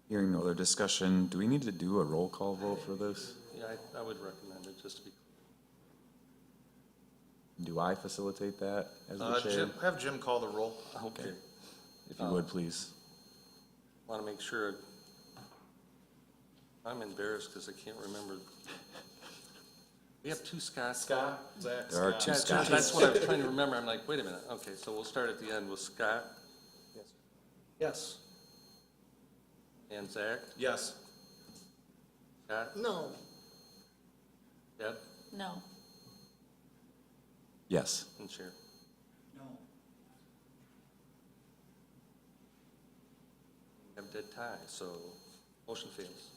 Hearing no other discussion, do we need to do a roll call vote for this? Yeah, I would recommend it, just to be, Do I facilitate that as the chair? Jim, have Jim call the roll. okay. If you would, please. Want to make sure, I'm embarrassed because I can't remember. We have two Scotts. Scott, Zach, There are Scott. two Yeah, Scotts. that's what I was trying to remember. I'm like, wait a minute. Okay, so we'll start at the end with Scott Yes. and Zach. Yes. Scott, No, Deb, No. Yes. and Sharon. No. We have dead tie, so motion fails.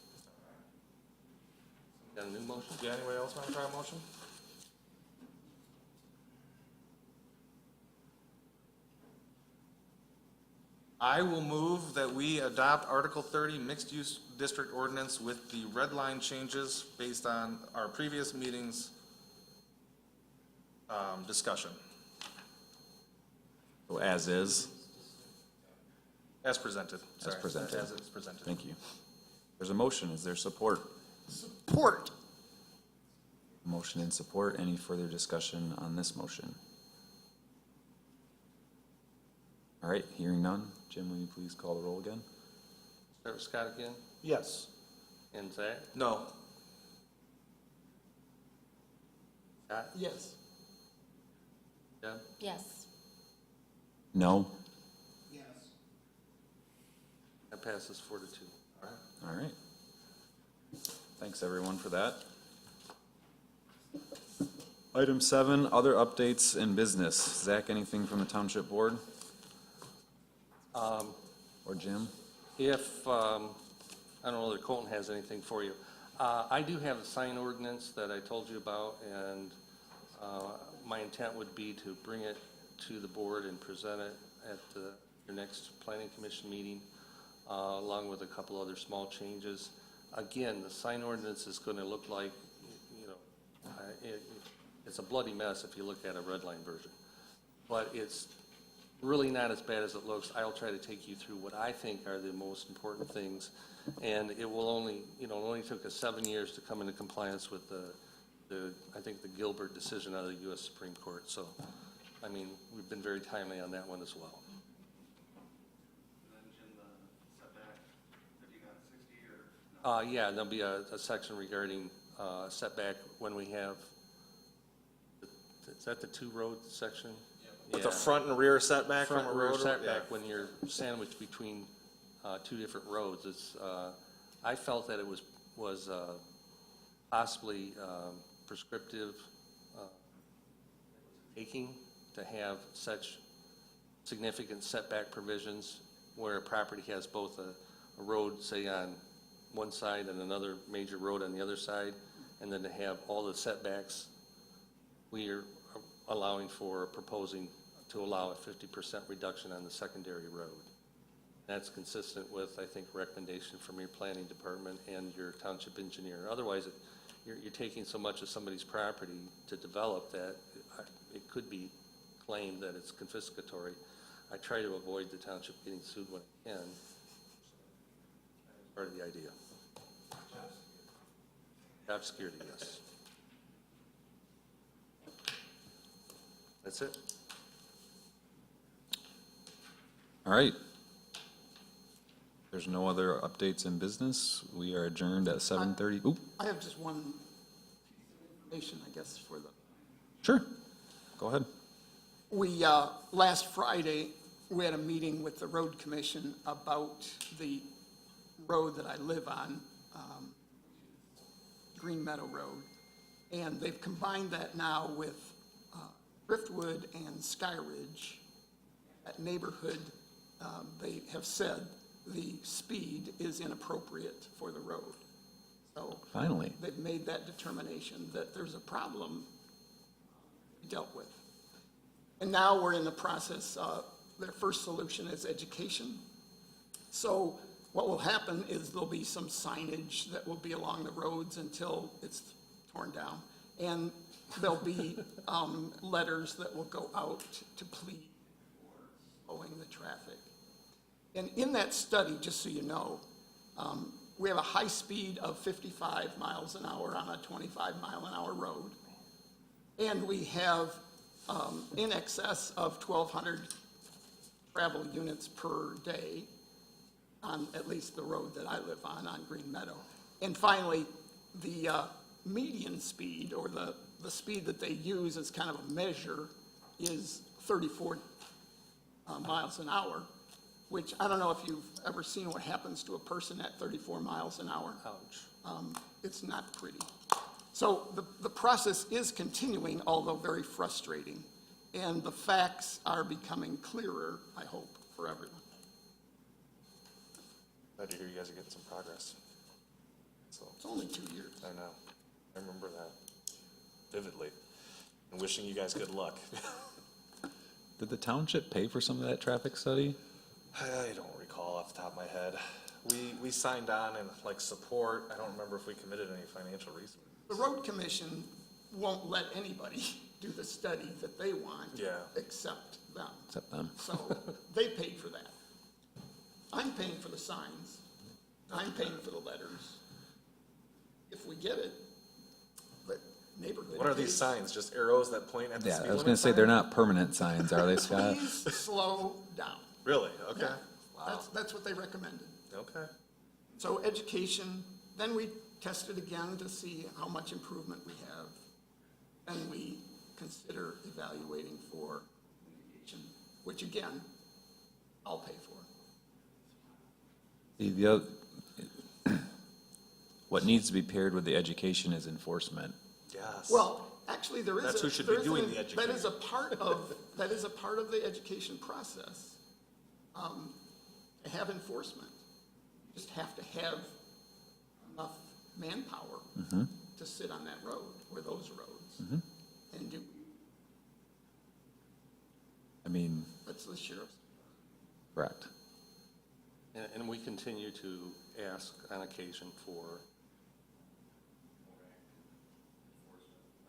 Got a new motion? Yeah, anybody else want to try a motion? I will move that we adopt Article 30 mixed-use district ordinance with the red line changes based on our previous meetings discussion, So as is, as presented. Sorry, presented. As it's presented. thank you. There's a motion, is there support? support. Motion and support, any further discussion on this motion? All right, hearing none. Jim, will you please call the roll again? Start with Scott again, Yes. and Zach. No. Scott, Yes, Deb, Yes. No? Yes. passes 4-2. All right. Thanks, everyone, for that. Item 7, other updates in business. Zach, anything from the Township Board? Or Jim? If, I don't know whether Colton has anything for you. I do have a sign ordinance that I told you about, and my intent would be to bring it to the board and present it at your next planning commission meeting, along with a couple other small changes. Again, the sign ordinance is going to look like, you know, it's a bloody mess if you look at a red line version. But it's really not as bad as it looks. I'll try to take you through what I think are the most important things. And it will only, you know, it only took us 7 years to come into compliance with I think the Gilbert decision out of the U.S. Supreme Court. So, I mean, we've been very timely on that one as well. And then Jim, the setback, 50 on 60 or? Yeah, there'll be a section regarding setback when we have, is that the two-road section? With the Yeah. front and rear setback from Front a and rear road? setback when you're sandwiched between two different roads. It's, I felt that it was possibly prescriptive taking to have such significant setback provisions where a property has both a road, say, on one side and another major road on the other side, and then to have all the setbacks. We are allowing for, proposing to allow a 50% reduction on the secondary road. That's consistent with, I think, recommendation from your planning department and your township engineer. Otherwise, you're taking so much of somebody's property to develop that it could be claimed that it's confiscatory. I try to avoid the township getting sued when it can. That's part of the idea. Job security, yes. That's it. All right. There's no other updates in business. We are adjourned at 7:30. Oop, I have just one information, I guess, for the, sure. Go ahead. we, last Friday, we had a meeting with the road commission about the road that I live on, Green Meadow Road. And they've combined that now with Driftwood and Skyridge. That neighborhood, they have said the speed is inappropriate for the road. So Finally. they've made that determination that there's a problem to be dealt with. And now we're in the process, their first solution is education. So what will happen is there'll be some signage that will be along the roads until it's torn down. And there'll be letters that will go out to plead for slowing the traffic. And in that study, just so you know, we have a high speed of 55 miles an hour on a 25-mile-an-hour road. And we have in excess of 1,200 travel units per day on at least the road that I live on Green Meadow. And finally, the median speed, or the speed that they use as kind of a measure, is 34 miles an hour, which I don't know if you've ever seen what happens to a person at 34 miles an hour. Ouch. It's not pretty. So the process is continuing, although very frustrating. And the facts are becoming clearer, I hope, for everyone. Glad to hear you guys are getting some progress. So, It's only 2 years. I know. I remember that vividly. And wishing you guys good luck. Did the township pay for some of that traffic study? I don't recall off the top of my head. We signed on and like support. I don't remember if we committed any financial resources. The road commission won't let anybody do the study that they want. Yeah. Except them. Except them. So they paid for that. I'm paying for the signs. I'm paying for the letters. If we get it, the neighborhood. What are these pays. signs? Just arrows that point at the Yeah, speed I was limit gonna say sign? they're not permanent signs, are they, Scott? Please slow down. Really? Okay. Yeah. That's what they recommended. Okay. So education, then we tested again to see how much improvement we have. And we consider evaluating for mitigation, which again, I'll pay for. The other, what needs to be paired with the education is enforcement. Yes. Well, actually, there is That's a. who should be there is doing an- the That is a part of, that is a part of the education process. To have enforcement, you just have to have enough manpower to sit on that road, or those roads, and do, I mean, that's the sheriff's. correct. And we continue to ask on occasion for,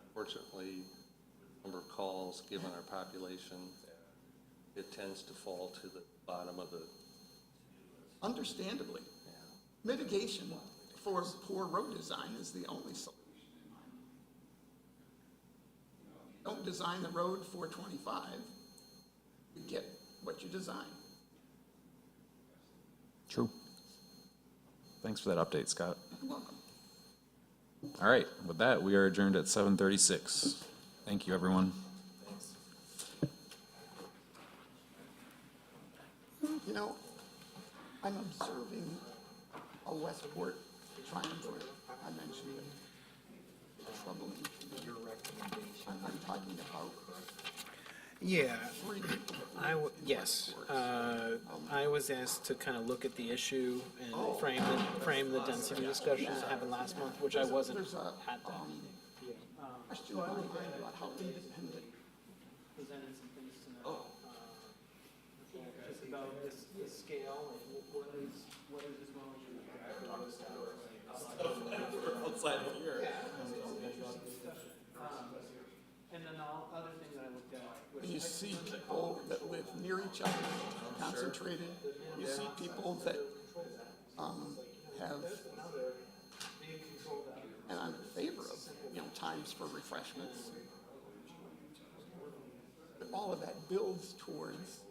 unfortunately, the number of calls, given our population, it tends to fall to the bottom of the, Understandably, mitigation for poor road design is the only solution in my mind. Don't design the road for 25, you get what you design. True. Thanks for that update, Scott. You're welcome. All right, with that, we are adjourned at 7:36. Thank you, everyone. You know, I'm observing a Westport triangle. I mentioned it. Troubling. Your recommendation. I'm talking about Yeah, three. yes. I was asked to kind of look at the issue and frame the density discussion that happened last month, which I wasn't There's a at that. question in my mind about how independent. Presented some things tonight. Just about this scale, and what is as well as you. Outside of here. And then all other things that I looked at. And you see people that live near each other, concentrated. You see people that have, and I'm in favor of, times for refreshments. But all of that builds towards